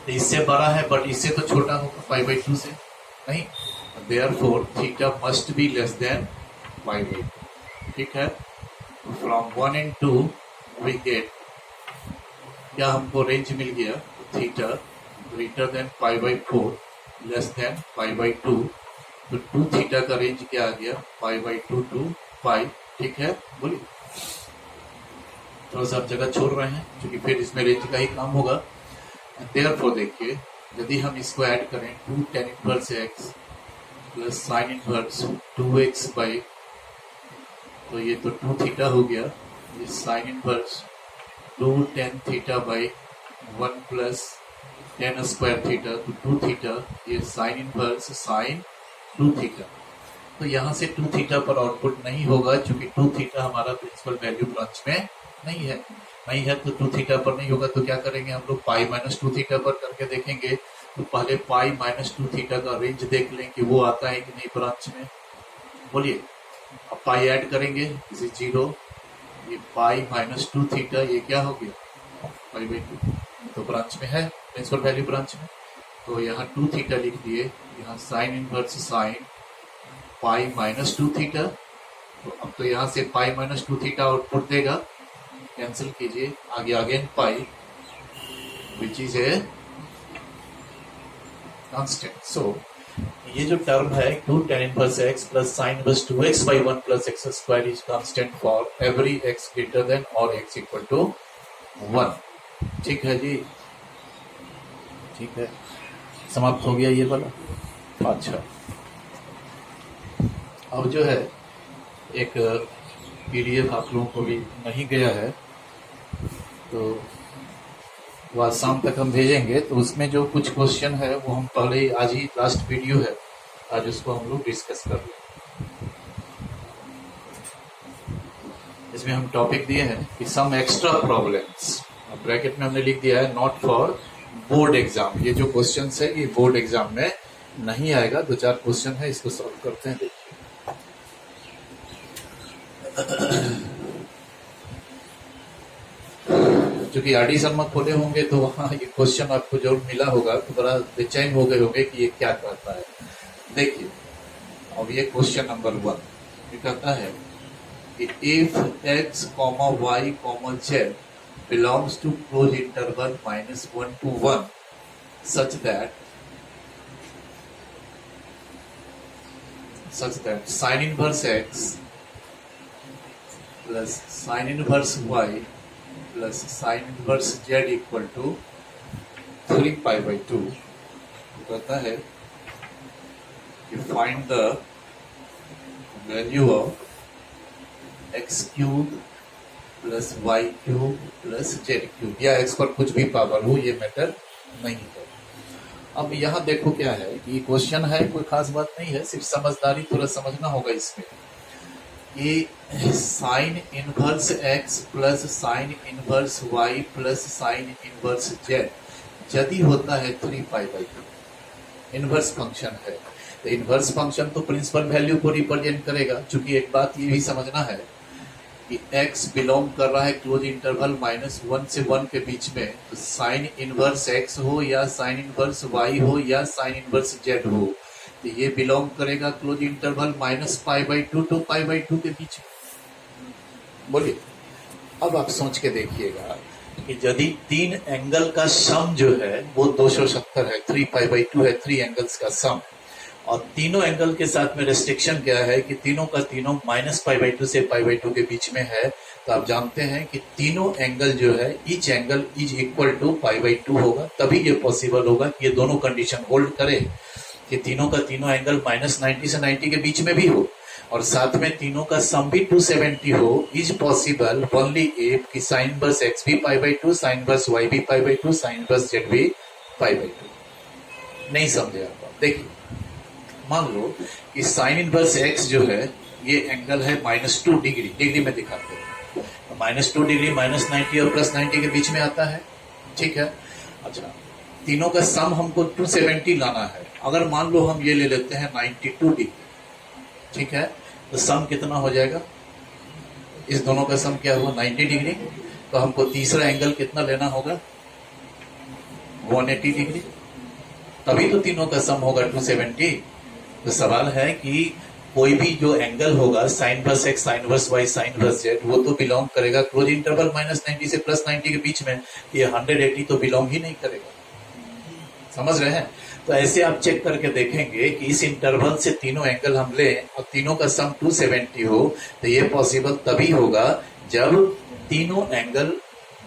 तो इससे बड़ा है बट इससे तो छोटा होगा π/2 से, नहीं। Therefore theta must be less than π/2। ठीक है, फ्रॉम 1 and 2 वी गेट, क्या हमको रेंज मिल गया? Theta greater than π/4 less than π/2, तो 2 थीटा का रेंज क्या आ गया? π/2 टू π। ठीक है, बोलिए। थोड़ा सा आप जगह छोड़ रहे हैं क्योंकि फिर इसमें रेंज का ही काम होगा। देयरफॉर देखिए यदि हम इसको ऐड करें 2 tan inverse x plus sine inverse 2x by, तो ये तो 2 थीटा हो गया, ये sine inverse 2 tan theta by 1 plus tan square theta, तो 2 थीटा, ये साइन इनवर्स साइन 2 थीटा। तो यहाँ से 2 थीटा पर आउटपुट नहीं होगा क्योंकि 2 थीटा हमारा प्रिंसिपल वैल्यू ब्रांच में नहीं है, तो 2 थीटा पर नहीं होगा। तो क्या करेंगे हम लोग? π-2 थीटा पर करके देखेंगे। तो पहले π-2 थीटा का रेंज देख लें कि वो आता है कि नहीं ब्रांच में, बोलिए। अब पाई ऐड करेंगे, इसे 0, ये π-2 थीटा, ये क्या हो गया? π/2, तो ब्रांच में है, प्रिंसिपल वैल्यू ब्रांच में। तो यहाँ 2 थीटा लिख दिए, यहाँ साइन इनवर्स साइन π-2 थीटा। तो अब तो यहाँ से π-2 थीटा आउटपुट देगा, कैंसिल कीजिए, आगे again pi which is a constant. So ये जो टर्म है 2 tan inverse x plus sine inverse 2x by 1 plus x square is constant for every x greater than और x इक्वल टू 1। ठीक है जी, ठीक है, समाप्त हो गया ये वाला। अच्छा, अब जो है एक PDF आप लोगों को भी नहीं गया है, तो वह शाम तक हम भेजेंगे। तो उसमें जो कुछ क्वेश्चन है वो हम पहले ही, आज ही लास्ट वीडियो है, आज उसको हम लोग डिस्कस कर लें। इसमें हम टॉपिक दिए हैं कि सम एक्स्ट्रा प्रॉब्लम्स, ब्रैकेट में हमने लिख दिया है नॉट फॉर बोर्ड एग्जाम। ये जो क्वेश्चन है ये बोर्ड एग्जाम में नहीं आएगा। 2-4 क्वेश्चन है, इसको सॉल्व करते हैं। देखिए क्योंकि आरडी शर्मा खोले होंगे तो वहां ये क्वेश्चन आपको जरूर मिला होगा, तो बड़ा बेचैन हो गए होंगे कि ये क्या कहता है। देखिए अब ये क्वेश्चन नंबर 1 ये कहता है कि if x, y, z belongs to closed interval -1 to 1 such that sin inverse x plus sin inverse y plus sin inverse z equal to 3π/2, कहता है कि find the value of x cube plus y cube plus z cube, या x पर कुछ भी power हो, ये matter नहीं है। अब यहाँ देखो क्या है कि क्वेश्चन है, कोई खास बात नहीं है, सिर्फ समझदारी थोड़ा समझना होगा इसमें। ये sign inverse x plus sine inverse y plus sine inverse z यदि होता है 3π/2, इनवर्स फंक्शन है। तो इनवर्स फंक्शन तो प्रिंसिपल वैल्यू को रिप्रेजेंट करेगा। चूंकि एक बात ये भी समझना है कि x बिलोंग कर रहा है क्लोज इंटरवल -1 से 1 के बीच में, तो साइन इनवर्स x हो या साइन इनवर्स y हो या साइन इनवर्स z हो, तो ये बिलोंग करेगा क्लोज इंटरवल -π/2 to π/2 के बीच में। बोलिए, अब आप सोच के देखिएगा कि यदि 3 एंगल का सम जो है वो 270 है, 3π/2 है, 3 एंगल्स का सम, और तीनों एंगल के साथ में रेस्ट्रिक्शन क्या है कि तीनों का तीनों -π/2 से π/2 के बीच में है, तो आप जानते हैं कि तीनों एंगल जो है each angle is equal to π/2 होगा। तभी ये पॉसिबल होगा कि ये दोनों कंडीशन होल्ड करे कि तीनों का तीनों एंगल -90 से 90 के बीच में भी हो और साथ में तीनों का सम भी 270 हो। इज पॉसिबल ओनली इफ कि साइन इनवर्स x भी π/2, साइन इनवर्स y भी π/2, साइन इनवर्स z भी π/2। नहीं समझे आप? देखिए, मान लो कि साइन इनवर्स x जो है ये एंगल है -2 डिग्री, डिग्री में दिखाते हैं, तो -2 डिग्री -90 और +90 के बीच में आता है, ठीक है। अच्छा, तीनों का सम हमको 270 लाना है। अगर मान लो हम ये ले लेते हैं 92 डिग्री, ठीक है, तो सम कितना हो जाएगा? इस दोनों का सम क्या हुआ? 90 डिग्री। तो हमको तीसरा एंगल कितना लेना होगा? 180 डिग्री, तभी तो तीनों का सम होगा 270। तो सवाल है कि कोई भी जो एंगल होगा sign inverse x, sine inverse y, sine inverse z, वो तो बिलोंग करेगा क्लोज इंटरवल -90 से +90 के बीच में। ये 180 तो बिलोंग ही नहीं करेगा। समझ रहे हैं? तो ऐसे आप चेक करके देखेंगे कि इस इंटरवल से तीनों एंगल हम लें और तीनों का सम 270 हो, तो ये पॉसिबल तभी होगा जब तीनों एंगल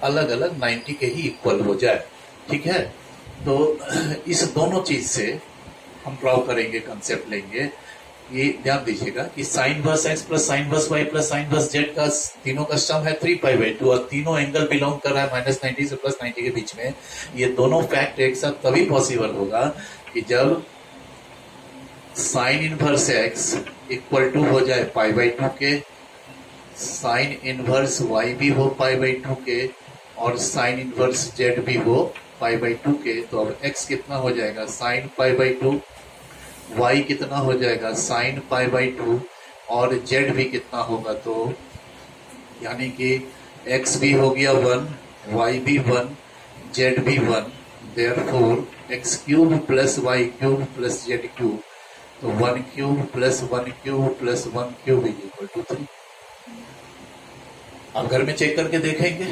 अलग अलग 90 के ही इक्वल हो जाए, ठीक है। तो इस दोनों चीज से हम ड्रॉ करेंगे, कंसेप्ट लेंगे। ये ध्यान दीजिएगा कि sine inverse x plus sine inverse y plus sine inverse z का तीनों का सम है 3π/2 और तीनों एंगल बिलोंग कर रहा है -90 से +90 के बीच में। ये दोनों फैक्ट एक साथ तभी पॉसिबल होगा कि जब sine inverse x equal to हो जाए π/2 के, साइन इनवर्स y भी हो π/2 के और साइन इनवर्स z भी हो π/2 के। तो अब x कितना हो जाएगा? साइन π/2, y कितना हो जाएगा? साइन π/2 और z भी कितना होगा? तो यानी कि x भी हो गया 1, y भी 1, z भी 1, therefore x³ plus y³ plus z³, तो 1³ plus 1³ plus 1³ is equal to 3। आप घर में चेक करके देखेंगे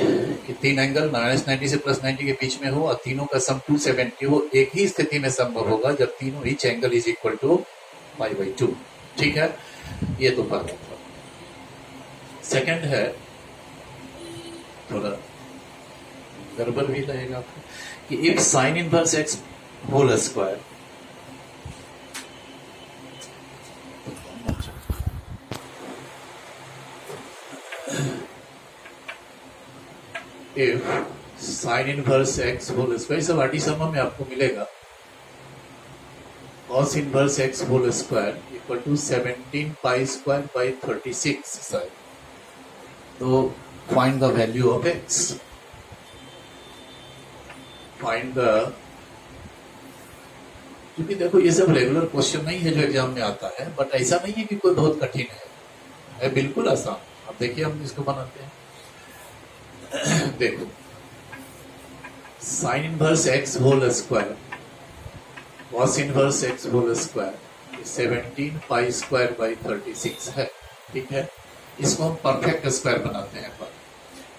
कि 3 एंगल -90 से +90 के बीच में हो और तीनों का सम 270 हो। एक ही स्थिति में संभव होगा जब तीनों each angle is equal to π/2, ठीक है। ये तो पहला था। सेकंड है, थोड़ा गड़बड़ भी रहेगा आपको, कि if sine inverse x whole square, if sine inverse x whole square, सब आर्टिसम में आपको मिलेगा, cos inverse x whole square equal to 17π²/36 sine. तो find the value of x, find the, क्योंकि देखो ये सब रेगुलर क्वेश्चन नहीं है जो एग्जाम में आता है, बट ऐसा नहीं है कि कोई बहुत कठिन है बिल्कुल आसान। अब देखिए हम इसको बनाते हैं। देखो, sine inverse x whole square, cos inverse x whole square 17π²/36 है, ठीक है। इसको हम परफेक्ट स्क्वायर बनाते हैं पर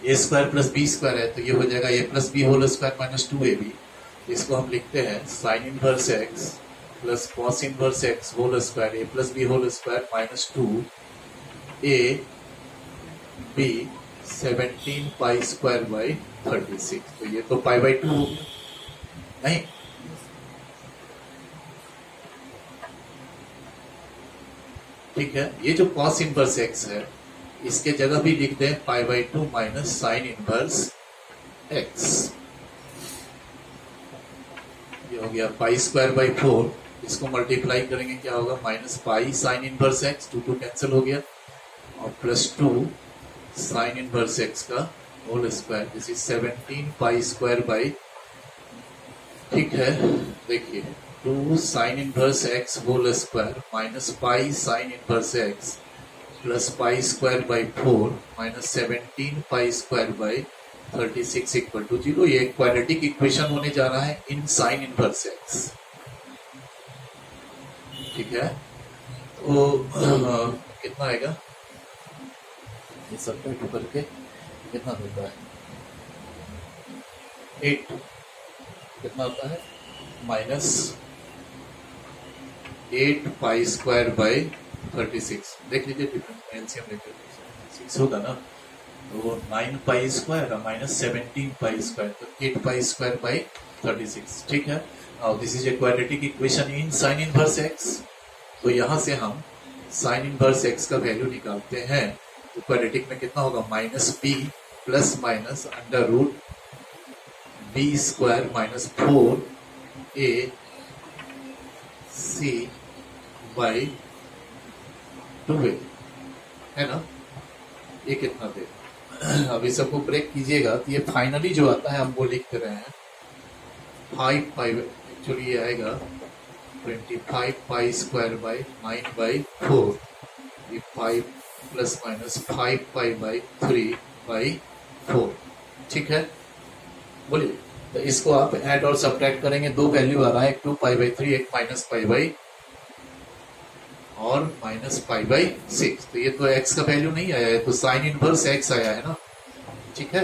a square plus b square है, तो ये हो जाएगा a plus B whole square -2ab। इसको हम लिखते हैं sine inverse x plus cos inverse x whole square a plus B whole square -2ab 17π²/36। तो ये तो π/2 हो गया, नहीं? ठीक है। ये जो cos इनवर्स x है इसके जगह भी लिख दें π/2 माइनस साइन इनवर्स x। ये हो गया π²/4। इसको मल्टीप्लाई करेंगे क्या होगा? -π साइन इनवर्स x, 2 कैंसिल हो गया, और +2 साइन इनवर्स x का होल स्क्वायर, दिस इज 17π²/, ठीक है। देखिए 2 sine inverse x whole square minus pi sine inverse x plus pi square by 4 minus 17 pi square by 36 equal to 0। ये quadratic equation होने जा रहा है इन साइन इनवर्स एक्स। ठीक है, तो कितना आएगा ये सब करके कितना देता है 8, कितना आता है माइनस 8 पाई स्क्वायर बाई 36। देख लीजिए डिफरेंस एलसीएम लेकर 6 होगा ना, तो 9 पाई स्क्वायर और माइनस 17 पाई स्क्वायर, तो 8 पाई स्क्वायर बाई 36। ठीक है, now this is a quadratic equation in sine inverse x. तो यहां से हम साइन इनवर्स एक्स का वैल्यू निकालते हैं, तो क्वाड्रेटिक में कितना होगा minus B plus minus under root B square minus 4 A C by 2a, है ना। ये कितना दे, अभी सबको ब्रेक कीजिएगा तो ये फाइनली जो आता है हम वो लिखते रहे हैं 5 पाई, एक्चुअली ये आएगा 25 पाई स्क्वायर बाई 9 बाई 4, ये 5 plus minus 5 pi by 3 by 4। ठीक है, बोलिए। तो इसको आप ऐड और सब्ट्रैक्ट करेंगे, दो वैल्यू आ रहा है, एक 2 पाई बाई 3, एक माइनस पाई बाई और माइनस पाई बाई 6। तो ये तो x का वैल्यू नहीं आया है, तो साइन इनवर्स x आया है ना। ठीक है,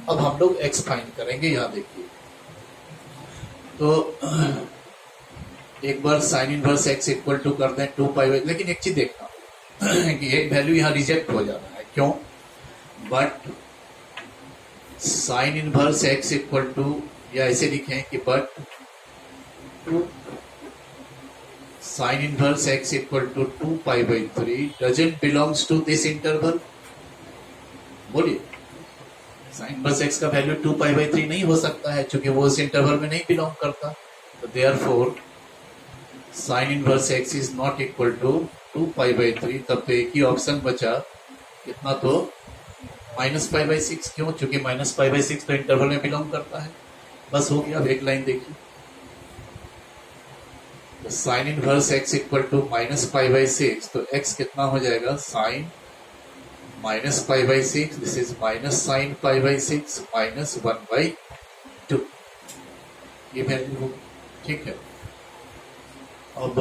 अब हम लोग x फाइंड करेंगे। यहां देखिए, तो एक बार sine inverse x equal to कर दें 2 पाई बाई, लेकिन एक चीज देखना कि एक वैल्यू यहां रिजेक्ट हो जाना है, क्यों, but sine inverse x equal to, या ऐसे लिखें कि but sin inverse x equal to 2 pi by 3 doesn't belongs to this interval। बोलिए, sin inverse x का वैल्यू 2 pi by 3 नहीं हो सकता है, क्योंकि वो उस इंटरवल में नहीं बिलोंग करता। तो therefore sin inverse x is not equal to 2 pi by 3। तब तो एक ही ऑप्शन बचा, कितना, तो माइनस पाई बाई 6। क्यों, क्योंकि माइनस पाई बाई 6 तो इंटरवल में बिलोंग करता है। बस हो गया। अब एक लाइन देखिए, तो sine inverse x equal to minus pi by 6, तो x कितना हो जाएगा, sine minus pi by 6, this is minus sine pi by 6 minus 1 by 2, ये वैल्यू होगी। ठीक है, अब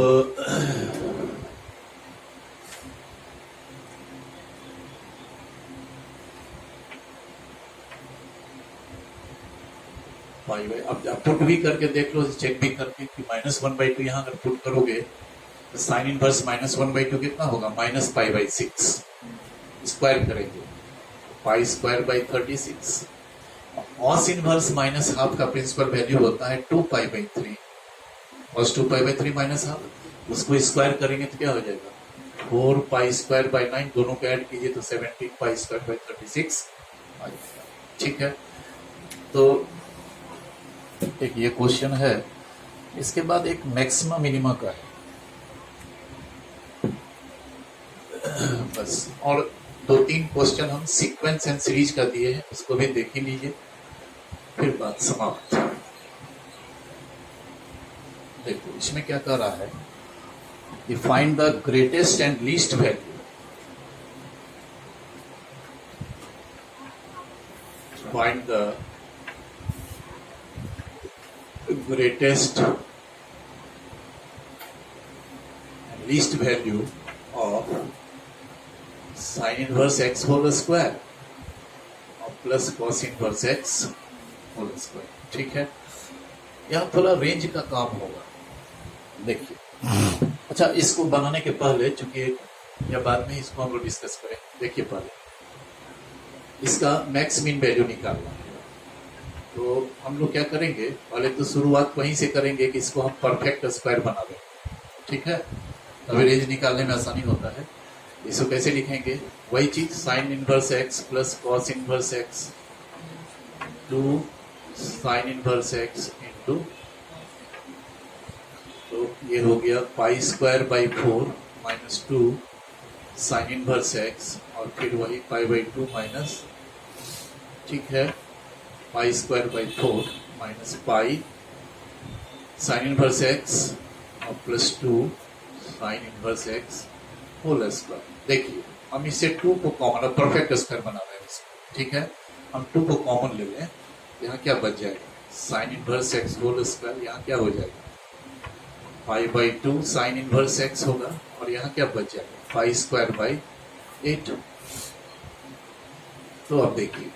पाई बाई, अब पुट भी करके देख लो, चेक भी करके कि माइनस 1 बाई 2 यहाँ अगर पुट करोगे तो साइन इनवर्स माइनस 1 बाई 2 कितना होगा, माइनस पाई बाई 6। स्क्वायर करेंगे, पाई square by 36। Cos inverse minus half का प्रिंसिपल वैल्यू होता है 2 पाई by 3, cos 2 pi by 3 minus half, उसको स्क्वायर करेंगे तो क्या हो जाएगा 4 पाई स्क्वायर बाई 9, दोनों को ऐड कीजिए तो 17 पाई स्क्वायर बाई 36 आ जाएगा। ठीक है, तो एक ये क्वेश्चन है। इसके बाद एक मैक्सिमा मिनिमा का है बस, और 2-3 क्वेश्चन हम सीक्वेंस एंड सीरीज का दिए हैं, उसको भी देख ही लीजिए, फिर बात समाप्त। देखो इसमें क्या कर रहा है, find the greatest and least value, find the greatest and least value of sin inverse x whole square और plus cos inverse x whole square। ठीक है, यहाँ थोड़ा रेंज का काम होगा। देखिए, अच्छा इसको बनाने के पहले, चूंकि या बाद में इसको हम लोग डिस्कस करें, देखिए पहले इसका मैक्स मीन वैल्यू निकालना है। तो हम लोग क्या करेंगे, पहले तो शुरुआत वहीं से करेंगे कि इसको हम परफेक्ट स्क्वायर बना दें। ठीक है, तभी रेंज निकालने में आसानी होता है। इसको कैसे लिखेंगे, वही चीज, sine inverse x plus cos inverse x to sine inverse x into, तो ये हो गया pi square by 4 minus 2 sine inverse x, और फिर वही पाई बाई 2 माइनस, ठीक है, pi square by 4 minus pi sine inverse x और plus 2 sine inverse x whole square. देखिए हम इससे 2 को कॉमन, परफेक्ट स्क्वायर बना रहे हैं इसको, ठीक है। हम 2 को कॉमन ले लें, यहाँ क्या बच जाएगा, sine inverse x whole square, यहाँ क्या हो जाएगा 5/2 साइन इनवर्स एक्स होगा, और यहाँ क्या बच जाएगा 5² 8। तो अब देखिए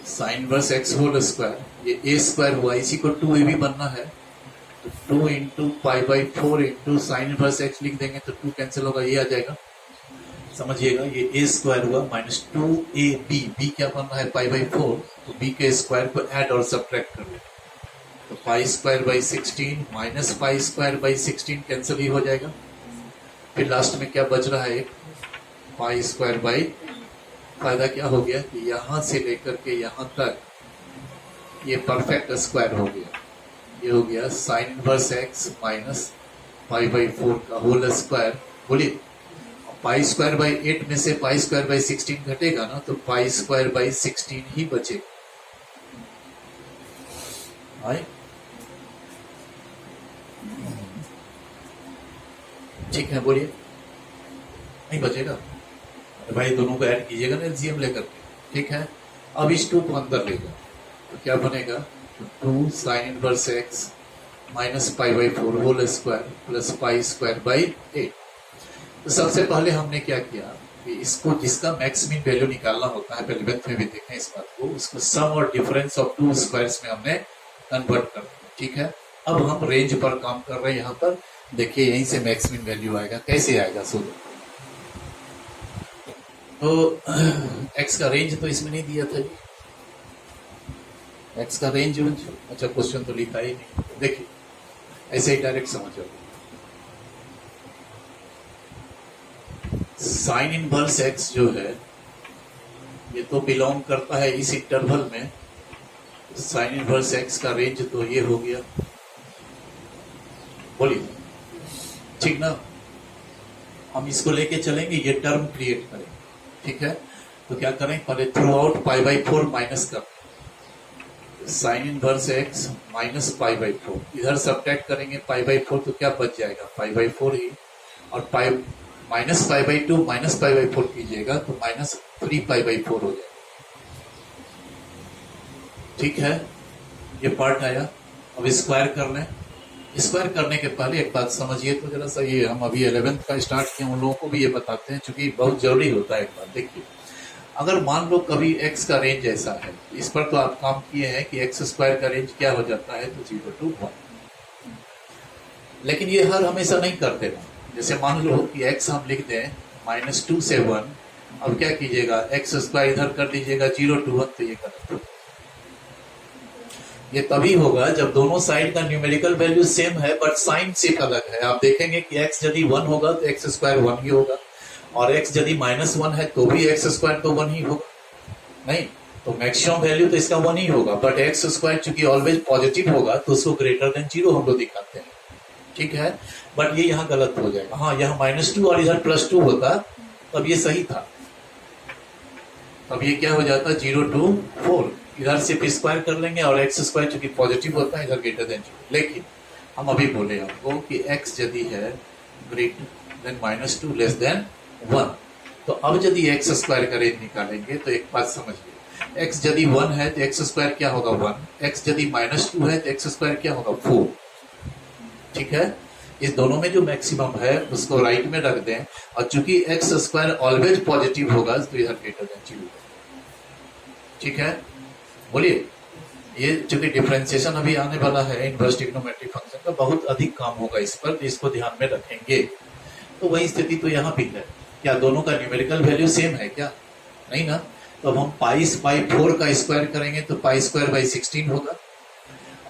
sine inverse x whole square, ये ए स्क्वायर हुआ, इसी को 2a भी बनना है, तो 2 into 5/4 into sine inverse x लिख देंगे तो 2 कैंसिल होगा, ये आ जाएगा। समझिएगा ये ए स्क्वायर हुआ माइनस 2ab, बी क्या बन रहा है 5/4, तो बी के स्क्वायर को ऐड और सब्ट्रैक्ट कर लें, तो 5² 16 - 5² 16 कैंसिल ही हो जाएगा। फिर लास्ट में क्या बच रहा है, 5², फायदा क्या हो गया कि यहां से लेकर के यहां तक ये परफेक्ट स्क्वायर हो गया, ये हो गया साइन इनवर्स एक्स माइनस 5/4 का होल स्क्वायर। बोलिए π² 8 में से π² 16 घटेगा ना, तो π² 16 ही बचेगा। आए ठीक है, बोलिए नहीं बचेगा, अरे भाई दोनों को ऐड कीजिएगा ना एलसीएम लेकर के, ठीक है। अब इस 2 को अंदर ले जाओ, तो क्या बनेगा 2 sine inverse x minus π/4 whole square plus π² 8। तो सबसे पहले हमने क्या किया कि इसको, जिसका मैक्सिमम वैल्यू निकालना होता है, पहले 11th में भी देखें इस बात को, उसको सम और डिफरेंस ऑफ 2 स्क्वायर्स में हमने कन्वर्ट कर दिया, ठीक है। अब हम रेंज पर काम कर रहे हैं, यहाँ पर देखिए यहीं से मैक्सिमम वैल्यू आएगा, कैसे आएगा सुनो। तो x का रेंज तो इसमें नहीं दिया था जी, x का रेंज, अच्छा क्वेश्चन तो लिखा ही नहीं, देखिए ऐसे ही डायरेक्ट समझ आओ। साइन इनवर्स एक्स जो है ये तो बिलोंग करता है इस इंटरवल में, साइन इनवर्स एक्स का रेंज तो ये हो गया, बोलिए ठीक ना। हम इसको लेके चलेंगे, ये टर्म क्रिएट करेंगे, ठीक है। तो क्या करें, पहले थ्रू आउट π/4 माइनस कर, साइन इनवर्स एक्स माइनस π/4, इधर सब्ट्रैक्ट करेंगे π/4, तो क्या बच जाएगा π/4 ही, और माइनस π/2 माइनस π/4 कीजिएगा तो माइनस 3π/4 हो जाएगा, ठीक है। ये पार्ट आया। अब स्क्वायर कर लें, स्क्वायर करने के पहले एक बात समझिए तो जरा सा, ये हम अभी 11th का स्टार्ट किए, उन लोगों को भी ये बताते हैं क्योंकि बहुत जरूरी होता है। एक बात देखिए, अगर मान लो कभी x का रेंज ऐसा है, इस पर तो आप काम किए हैं कि x² का रेंज क्या हो जाता है, तो 0 to 1, लेकिन ये हर हमेशा नहीं करते ना। जैसे मान लो कि x हम लिख दें -2 से 1, अब क्या कीजिएगा, x² इधर कर दीजिएगा 0 to 1, तो ये गलत होगा। ये तभी होगा जब दोनों साइड का न्यूमेरिकल वैल्यू सेम है बट साइन सिर्फ अलग है। आप देखेंगे कि x यदि 1 होगा तो x² 1 ही होगा, और x यदि -1 है तो भी x² तो 1 ही होगा, नहीं तो मैक्सिमम वैल्यू तो इसका 1 ही होगा, बट x² चूंकि ऑलवेज पॉजिटिव होगा तो उसको ग्रेटर देन 0 हम लोग दिखाते हैं, ठीक है। बट ये यहाँ गलत हो जाएगा, हाँ यहाँ -2 और इधर +2 होता तब ये सही था, तब ये क्या हो जाता 0 to 4, इधर सिर्फ स्क्वायर कर लेंगे और x² चूंकि पॉजिटिव होता है इधर ग्रेटर देन 0। लेकिन हम अभी बोले आपको कि x यदि है ग्रेटर देन -2 लेस देन 1, तो अब यदि x² का रेंज निकालेंगे तो एक बात समझिए, x यदि 1 है तो x² क्या होगा 1, x यदि -2 है तो x² क्या होगा 4, ठीक है। इस दोनों में जो मैक्सिमम है उसको राइट में रख दें, और चूंकि x² ऑलवेज पॉजिटिव होगा तो इधर ग्रेटर देन 0, ठीक है। बोलिए, ये चूंकि डिफरेंशिएशन अभी आने वाला है इनवर्स ट्रिग्नोमेट्रिक फंक्शन का, बहुत अधिक काम होगा इस पर, तो इसको ध्यान में रखेंगे। तो वही स्थिति तो यहाँ भी है, क्या दोनों का न्यूमेरिकल वैल्यू सेम है क्या, नहीं ना। तो अब हम π/4 का स्क्वायर करेंगे तो π² 16 होगा,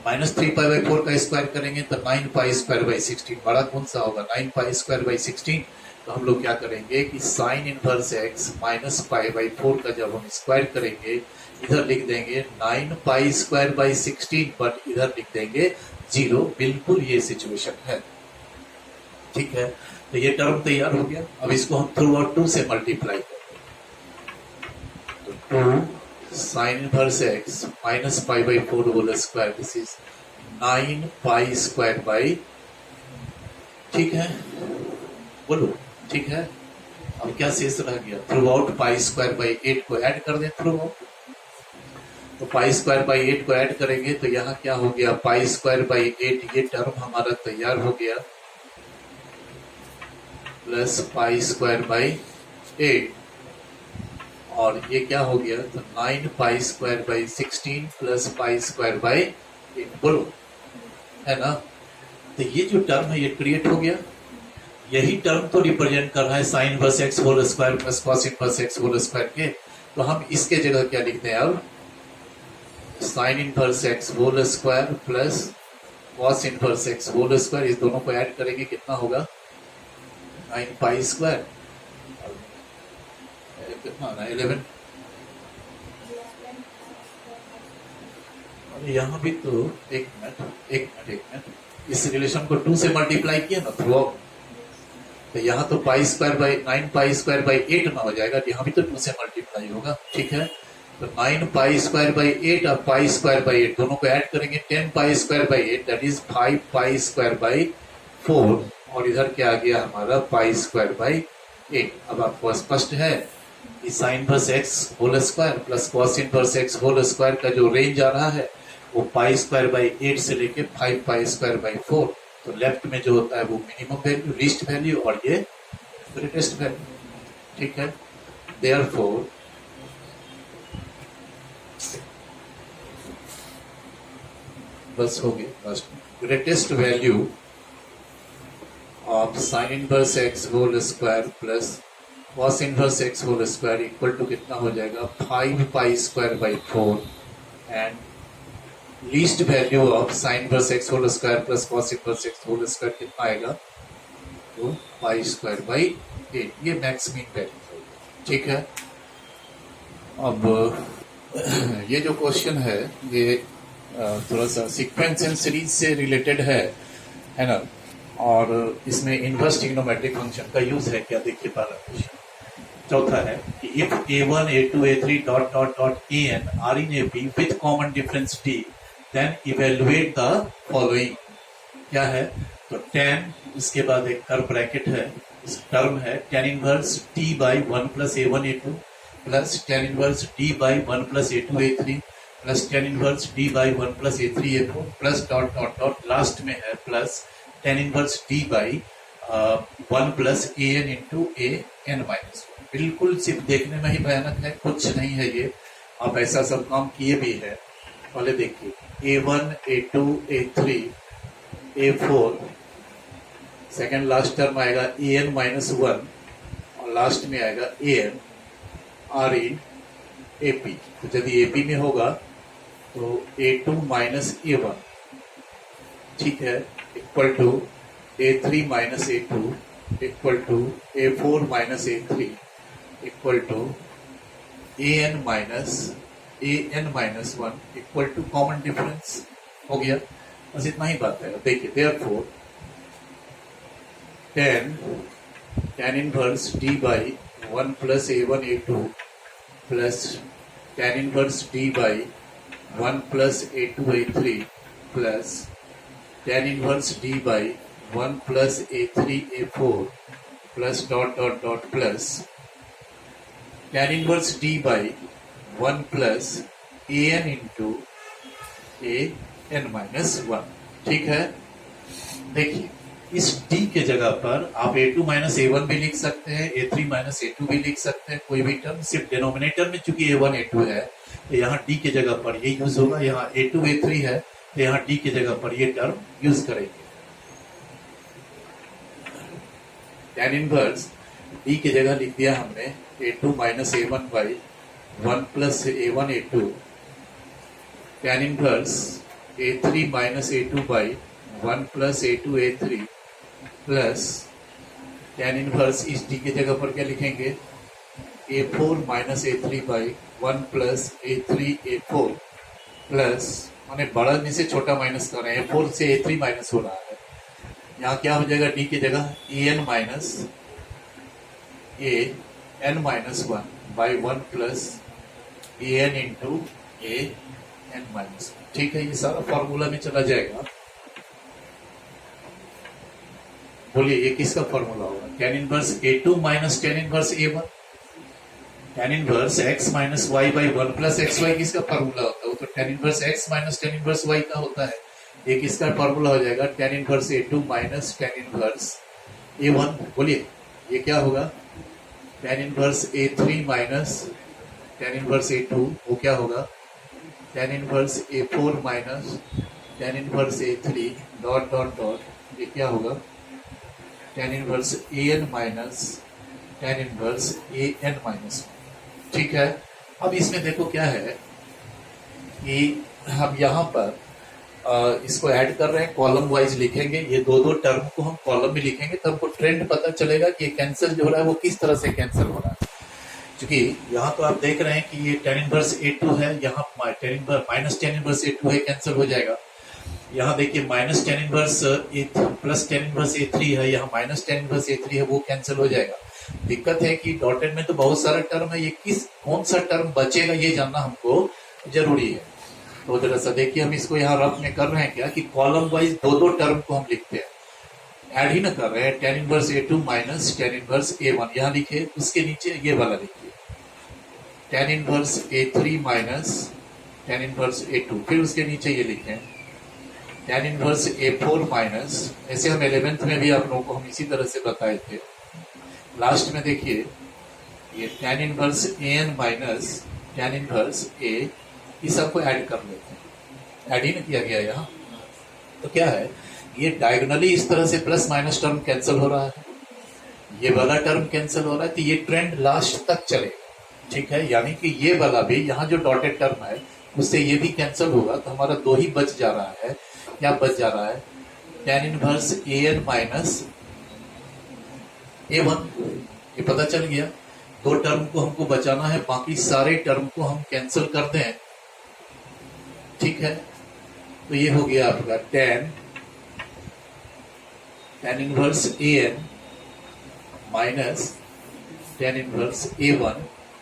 -3π/4 का स्क्वायर करेंगे तो 9π² 16, बड़ा कौन सा होगा 9π² 16। तो हम लोग क्या करेंगे कि साइन इनवर्स x माइनस π/4 का जब हम स्क्वायर करेंगे, इधर लिख देंगे 9π² 16, बट इधर लिख देंगे 0, बिल्कुल ये सिचुएशन है, ठीक है। तो ये टर्म तैयार हो गया। अब इसको हम थ्रू आउट 2 से मल्टीप्लाई करते हैं, तो 2 sine inverse x minus π/4 whole square, this is 9 pi square by, ठीक है, बोलो ठीक है। अब क्या शेष रह गया, through out pi square by 8 को ऐड कर दें थ्रू आउट, तो पाई स्क्वायर बाई 8 को ऐड करेंगे तो यहाँ क्या हो गया, पाई स्क्वायर बाई 8, ये टर्म हमारा तैयार हो गया, प्लस पाई स्क्वायर बाई 8, और ये क्या हो गया, तो 9 pi square by 16 plus pi square by 8, बोलो है ना। तो ये जो टर्म है ये क्रिएट हो गया, यही टर्म तो रिप्रेजेंट कर रहा है sine inverse x whole square plus cos inverse x whole square के। तो हम इसके जगह क्या लिखते हैं अब, sine inverse x whole square plus cos inverse x whole square, इस दोनों को ऐड करेंगे कितना होगा, 9 पाई स्क्वायर, कितना होगा 11, और यहाँ भी तो एक मिनट, इस रिलेशन को 2 से मल्टीप्लाई किया ना थ्रू आउट, तो यहाँ तो पाई square by 9 pi square by 8 ना हो जाएगा, यहाँ भी तो 2 से मल्टीप्लाई होगा, ठीक है। तो 9 पाई स्क्वायर बाई 8 और पाई स्क्वायर बाई 8 दोनों को ऐड करेंगे, 10 पाई square by 8 that is 5 pi square by 4, और इधर क्या आ गया हमारा पाई स्क्वायर बाई 8। अब आपको स्पष्ट है कि sine inverse x whole square plus cos inverse x whole square का जो रेंज आ रहा है वो पाई स्क्वायर बाई 8 से लेके 5 पाई स्क्वायर बाई 4, तो लेफ्ट में जो होता है वो मिनिमम वैल्यू, लीस्ट वैल्यू, और ये ग्रेटेस्ट वैल्यू, ठीक है। देयरफॉर बस हो गया, greatest value of sine inverse x whole square plus cos inverse x whole square equal to कितना हो जाएगा, 5 pi square by 4, and least value of sine inverse x whole square plus cos inverse x whole square कितना आएगा, तो पाई square by 8, ये max mean value, ठीक है। अब ये जो क्वेश्चन है ये थोड़ा सा सीक्वेंस एंड सीरीज से रिलेटेड है ना, और इसमें इनवर्स ट्रिग्नोमेट्रिक फंक्शन का यूज है क्या, देखिए पहला क्वेश्चन। चौथा है कि if a1 a2 a3 dot dot dot an are in a b with common difference t then evaluate the following, क्या है, तो tan, इसके बाद एक कर्व ब्रैकेट है, इस टर्म है tan inverse t by 1 plus a1 a2 plus tan inverse d by 1 plus a2 a3 plus tan inverse d by 1 plus a3 a4 plus dot dot dot last में है plus tan inverse d by 1 plus an into a n minus, बिल्कुल सिर्फ देखने में ही भयानक है, कुछ नहीं है ये, आप ऐसा सब काम किए भी है। पहले देखिए a1 a2 a3 a4, second last term आएगा an माइनस 1 और लास्ट में आएगा an आर इन ap, तो यदि ap में होगा तो a2 माइनस a1, ठीक है, equal to a3 minus a2 equal to a4 minus a3 equal to an minus 1 equal to common difference, हो गया, बस इतना ही बात है। देखिए therefore tan inverse d by 1 plus a1 a2 plus tan inverse d by 1 plus a2 a3 plus tan inverse d by 1 plus a3 a4 plus dot dot dot plus tan inverse d by 1 plus an into an minus 1, ठीक है। देखिए इस d के जगह पर आप a2 minus a1 भी लिख सकते हैं, a3 माइनस a2 भी लिख सकते हैं, कोई भी टर्म, सिर्फ डिनोमिनेटर में चूंकि a1 a2 है तो यहाँ d के जगह पर ये यूज होगा, यहाँ a2 a3 है तो यहाँ d के जगह पर ये टर्म यूज करेंगे। tan इनवर्स d की जगह लिख दिया हमने a2 minus a1 by 1 plus a1 a2, tan inverse a3 minus a2 by 1 plus a2 a3 plus tan inverse इस d की जगह पर क्या लिखेंगे, a4 minus a3 by 1 plus a3 a4 plus, माने बड़ा में से छोटा माइनस कर रहे हैं, a4 से a3 माइनस हो रहा है, यहाँ क्या हो जाएगा d की जगह an minus an minus 1 by 1 plus an into an minus 1, ठीक है, ये सारा फॉर्मूला में चला जाएगा। बोलिए ये किसका फॉर्मूला होगा? tan inverse a2 minus tan inverse a1, tan inverse x minus y by 1 plus xy किसका फॉर्मूला होता है? वो तो tan inverse x minus tan inverse y का होता है। ये किसका फॉर्मूला हो जाएगा? tan inverse a2 minus tan inverse a1। बोलिए ये क्या होगा? tan inverse a3 minus tan inverse a2, वो क्या होगा? tan inverse a4 minus tan inverse a3 dot dot dot, ये क्या होगा? tan inverse an minus tan inverse an minus. ठीक है, अब इसमें देखो क्या है कि हम यहाँ पर इसको ऐड कर रहे हैं, कॉलम वाइज लिखेंगे। ये दो दो टर्म को हम कॉलम में लिखेंगे तो हमको ट्रेंड पता चलेगा कि ये कैंसिल जो हो रहा है वो किस तरह से कैंसिल हो रहा है। क्योंकि यहाँ तो आप देख रहे हैं कि ये tan इनवर्स a2 है, यहाँ tan inverse minus tan inverse a2 है, कैंसिल हो जाएगा। यहाँ देखिए minus tan inverse plus tan inverse a3 है, यहाँ माइनस tan इनवर्स a3 है, वो कैंसिल हो जाएगा। दिक्कत है कि डॉटेड में तो बहुत सारा टर्म है, ये कौन सा टर्म बचेगा ये जानना हमको जरूरी है। तो जरा सा देखिए, हम इसको यहाँ रफ में कर रहे हैं क्या कि कॉलम वाइज दो दो टर्म को हम लिखते हैं, ऐड ही ना कर रहे हैं। tan inverse a2 minus tan inverse a1 यहाँ लिखे, उसके नीचे ये वाला लिखिए tan inverse a3 minus tan inverse a2, फिर उसके नीचे ये लिखें tan इनवर्स a4 माइनस, ऐसे हम 11th में भी आप लोगों को हम इसी तरह से बताए थे। लास्ट में देखिए ये tan inverse an minus tan inverse a, ये सबको ऐड कर लेते हैं, ऐड ही ना किया गया यहाँ। तो क्या है, ये डायगोनली इस तरह से प्लस माइनस टर्म कैंसिल हो रहा है, ये वाला टर्म कैंसिल हो रहा है, तो ये ट्रेंड लास्ट तक चलेगा। ठीक है, यानी कि ये वाला भी यहाँ जो डॉटेड टर्म है उससे ये भी कैंसिल होगा, तो हमारा दो ही बच जा रहा है। क्या बच जा रहा है? tan inverse an minus a1, ये पता चल गया। दो टर्म को हमको बचाना है, बाकी सारे टर्म को हम कैंसिल कर दें। ठीक है, तो ये हो गया आपका tan inverse an minus tan inverse a1,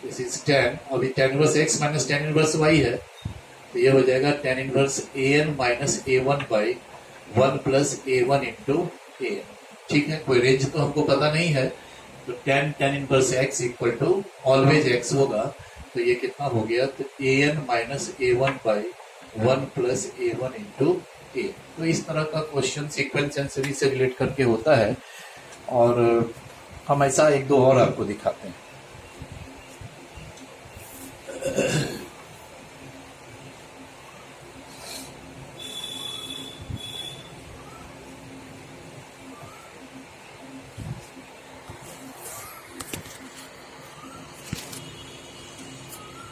this is tan। अभी tan inverse x minus tan inverse y है, तो ये हो जाएगा tan inverse an minus a1 by 1 plus a1 into an। ठीक है, कोई रेंज तो हमको पता नहीं है, तो tan inverse x equal to always x होगा, तो ये कितना हो गया? तो an minus a1 by 1 plus a1 into a। तो इस तरह का क्वेश्चन सीक्वेंस एंड सीरीज से रिलेट करके होता है, और हम ऐसा एक दो और आपको दिखाते हैं।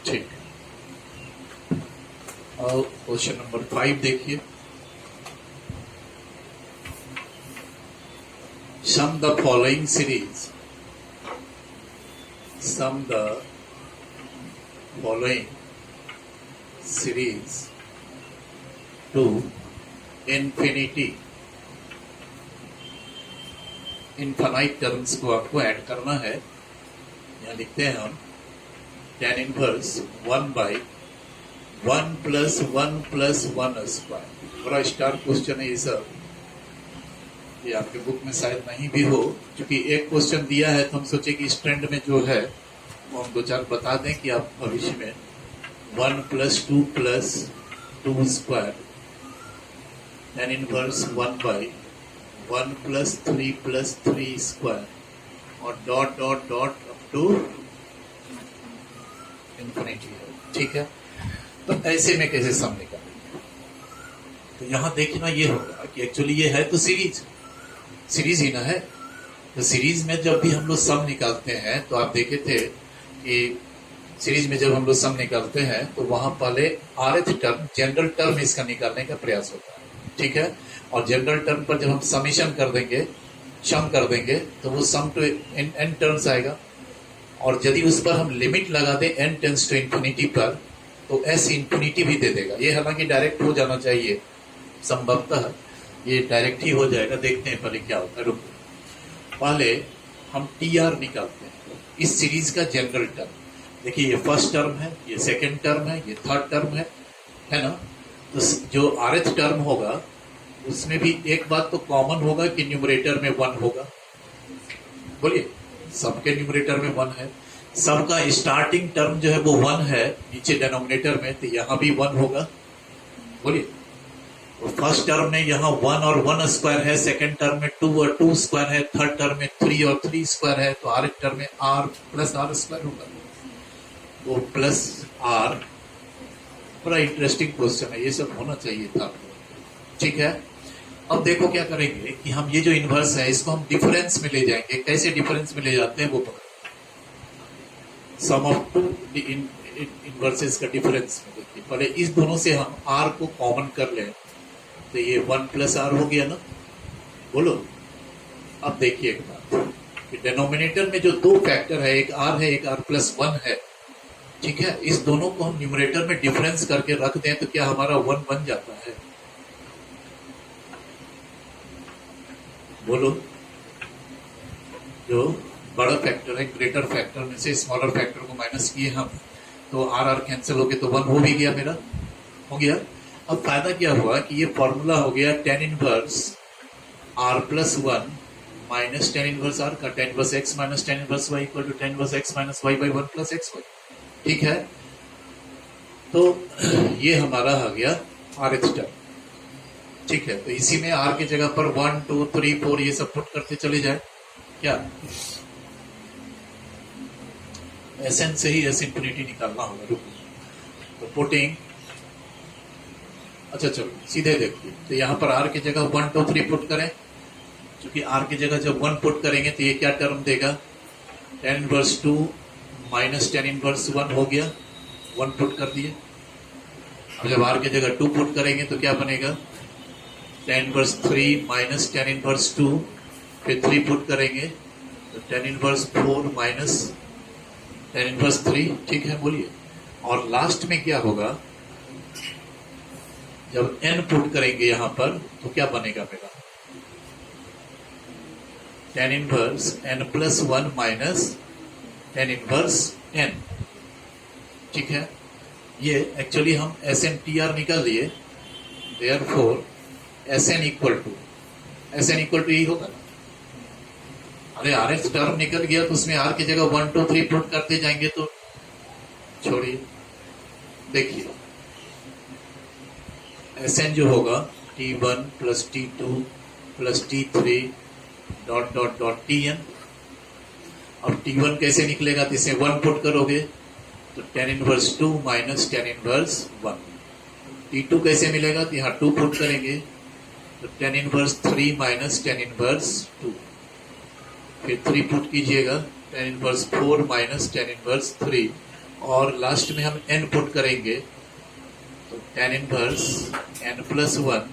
ठीक, और क्वेश्चन नंबर 5 देखिए। Sum the following series. Sum the following series to infinity. Infinite terms को आपको ऐड करना है। यहाँ लिखते हैं हम tan inverse 1 by 1 plus 1 plus 1 square. बड़ा स्टार क्वेश्चन है ये सब, ये आपके बुक में शायद नहीं भी हो, क्योंकि एक क्वेश्चन दिया है तो हम सोचे कि इस ट्रेंड में जो है वो हम दो चार बता दें कि आप भविष्य में 1 plus 2 plus 2 square tan inverse 1 by 1 plus 3 square और dot dot dot up to infinity है। ठीक है, तो ऐसे में कैसे सम निकालेंगे? तो यहाँ देखना ये होगा कि एक्चुअली ये है तो सीरीज ही ना है। तो सीरीज में जब भी हम लोग सम निकालते हैं, तो आप देखे थे कि सीरीज में जब हम लोग सम निकालते हैं तो वहां पहले rth टर्म, जनरल टर्म इसका निकालने का प्रयास होता है। ठीक है, और जनरल टर्म पर जब हम समीशन कर देंगे, सम कर देंगे, तो वो सम टू एन टर्म्स आएगा, और यदि उस पर हम लिमिट लगा दें n टेंस टू इंफिनिटी पर, तो s इंफिनिटी भी दे देगा। ये हालांकि डायरेक्ट हो जाना चाहिए, संभवतः ये डायरेक्ट ही हो जाएगा। देखते हैं पहले क्या होता है। रुको, पहले हम TR निकालते हैं इस सीरीज का जनरल टर्म। देखिए ये फर्स्ट टर्म है, ये सेकंड टर्म है, ये थर्ड टर्म है ना। तो जो rth टर्म होगा उसमें भी एक बात तो कॉमन होगा कि न्यूमरेटर में 1 होगा। बोलिए, सबके न्यूमरेटर में 1 है, सबका स्टार्टिंग टर्म जो है वो 1 है नीचे डिनोमिनेटर में, तो यहां भी 1 होगा। बोलिए, तो फर्स्ट टर्म में यहाँ 1 और 1 स्क्वायर है, सेकंड टर्म में 2 और 2 स्क्वायर है, थर्ड टर्म में 3 और 3 स्क्वायर है, तो आर टर्म में r प्लस आर स्क्वायर होगा, वो प्लस आर। बड़ा इंटरेस्टिंग क्वेश्चन है, ये सब होना चाहिए था। ठीक है, अब देखो क्या करेंगे कि हम ये जो इनवर्स है इसको हम डिफरेंस में ले जाएंगे। कैसे डिफरेंस में ले जाते हैं वो पकड़, सम ऑफ टू इनवर्सेस का डिफरेंस में देखिए। पहले इस दोनों से हम r को कॉमन कर लें, तो ये 1 प्लस आर हो गया ना। बोलो, अब देखिए एक बात कि डिनोमिनेटर में जो दो फैक्टर है, एक r है एक r प्लस 1 है, ठीक है, इस दोनों को हम न्यूमरेटर में डिफरेंस करके रख दें तो क्या हमारा 1 बन जाता है? बोलो, जो बड़ा फैक्टर है ग्रेटर फैक्टर में से स्मॉलर फैक्टर को माइनस किए हम, तो आर आर कैंसिल हो गए, तो 1 हो भी गया, मेरा हो गया। अब फायदा क्या हुआ कि ये फॉर्मूला हो गया tan inverse r plus 1 minus tan inverse r का tan inverse x minus tan inverse y equal to tan inverse x minus y by 1 plus xy। ठीक है, तो ये हमारा आ गया rth टर्म। ठीक है, तो इसी में r की जगह पर 1 2 3 4 ये सब पुट करते चले जाए। क्या Sn से ही S इंफिनिटी निकालना होगा। रुको, तो पुटिंग, अच्छा चलो सीधे देखिए, तो यहाँ पर r की जगह 1 2 3 पुट करें, क्योंकि r की जगह जब 1 पुट करेंगे तो ये क्या टर्म देगा, tan inverse 2 minus tan inverse 1 हो गया, 1 पुट कर दिए। अब जब r की जगह 2 पुट करेंगे तो क्या बनेगा, tan inverse 3 minus tan inverse 2, फिर 3 पुट करेंगे तो tan inverse 4 minus tan inverse 3। ठीक है, बोलिए, और लास्ट में क्या होगा, जब n पुट करेंगे यहां पर तो क्या बनेगा मेरा, tan inverse n plus 1 minus tan inverse n। ठीक है, ये एक्चुअली हम SNTR निकाल लिए, देयरफॉर SN इक्वल टू यही होगा ना। अरे RH टर्म निकल गया तो उसमें r की जगह 1 2 3 पुट करते जाएंगे, तो छोड़िए, देखिए Sn जो होगा T1 plus T2 plus T3 dot dot dot Tn। अब T1 कैसे निकलेगा, तो इसे 1 पुट करोगे तो tan inverse 2 minus tan inverse 1। T2 कैसे मिलेगा, तो यहाँ 2 पुट करेंगे तो tan inverse 3 minus tan inverse 2, फिर 3 पुट कीजिएगा tan inverse 4 minus tan inverse 3, और लास्ट में हम n पुट करेंगे तो tan inverse n plus 1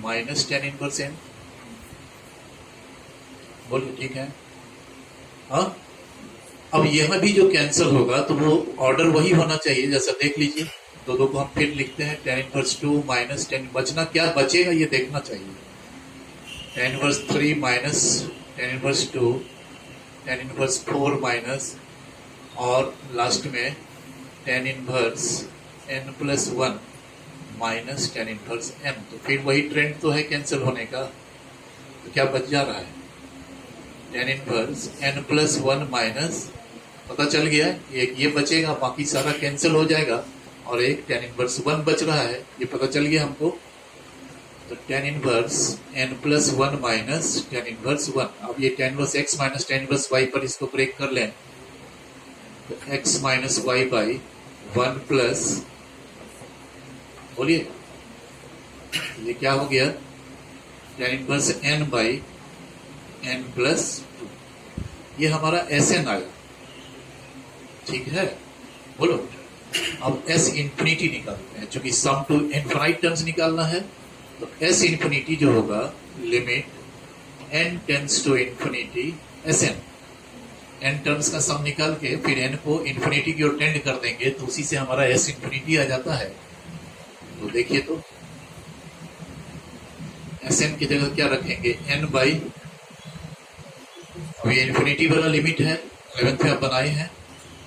minus tan inverse n। बोलिए, ठीक है। हाँ, अब यह भी जो कैंसिल होगा तो वो ऑर्डर वही होना चाहिए, जैसा देख लीजिए, दो को हम फिर लिखते हैं, tan इनवर्स 2 माइनस tan, बचना क्या बचेगा ये देखना चाहिए, tan inverse 3 minus tan inverse 2, tan inverse 4 minus, और लास्ट में tan inverse n plus 1 minus tan inverse n। तो फिर वही ट्रेंड तो है कैंसिल होने का, तो क्या बच जा रहा है, tan inverse n plus 1 minus, पता चल गया, एक ये बचेगा, बाकी सारा कैंसिल हो जाएगा, और एक tan इनवर्स 1 बच रहा है, ये पता चल गया हमको। तो tan inverse n plus 1 minus tan inverse 1। अब ये tan inverse x minus tan inverse y पर इसको ब्रेक कर लें, तो x minus y by 1 plus, बोलिए ये क्या हो गया, tan inverse n by n plus 2, ये हमारा Sn आया। ठीक है, बोलो, अब S इंफिनिटी निकालते हैं, चूंकि सम टू इनफाइनाइट टर्म्स निकालना है, तो S इंफिनिटी जो होगा limit n tends to infinity Sn, n terms का सम निकाल के फिर n को इंफिनिटी की ओर टेंड कर देंगे, तो उसी से हमारा S इंफिनिटी आ जाता है। तो देखिए, तो Sn की जगह क्या रखेंगे, n बाई, अब ये इंफिनिटी वाला लिमिट है, 11th में आप बनाए हैं,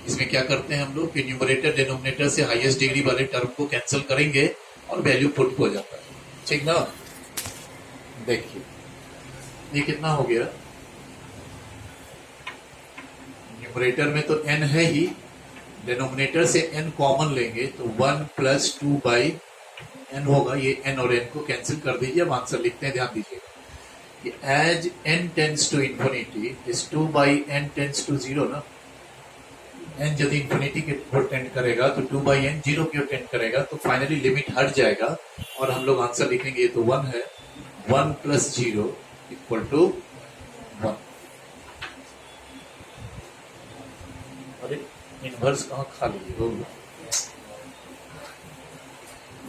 इसमें क्या करते हैं हम लोग कि न्यूमरेटर डिनोमिनेटर से हाईएस्ट डिग्री वाले टर्म को कैंसिल करेंगे, और वैल्यू पुट हो जाता है, ठीक ना। देखिए ये कितना हो गया, न्यूमरेटर में तो n है ही, डिनोमिनेटर से n कॉमन लेंगे तो 1 प्लस 2 बाई n होगा। ये n और n को कैंसिल कर दीजिए। अब आंसर लिखते हैं, ध्यान दीजिएगा कि as n tends to infinity is 2 by n tends to 0 ना। n यदि इंफिनिटी की ओर टेंड करेगा तो 2 बाई n 0 की ओर टेंड करेगा, तो फाइनली लिमिट हट जाएगा और हम लोग आंसर लिखेंगे। ये तो 1 है, 1 प्लस 0 इक्वल टू 1। अरे इनवर्स कहाँ खाली है,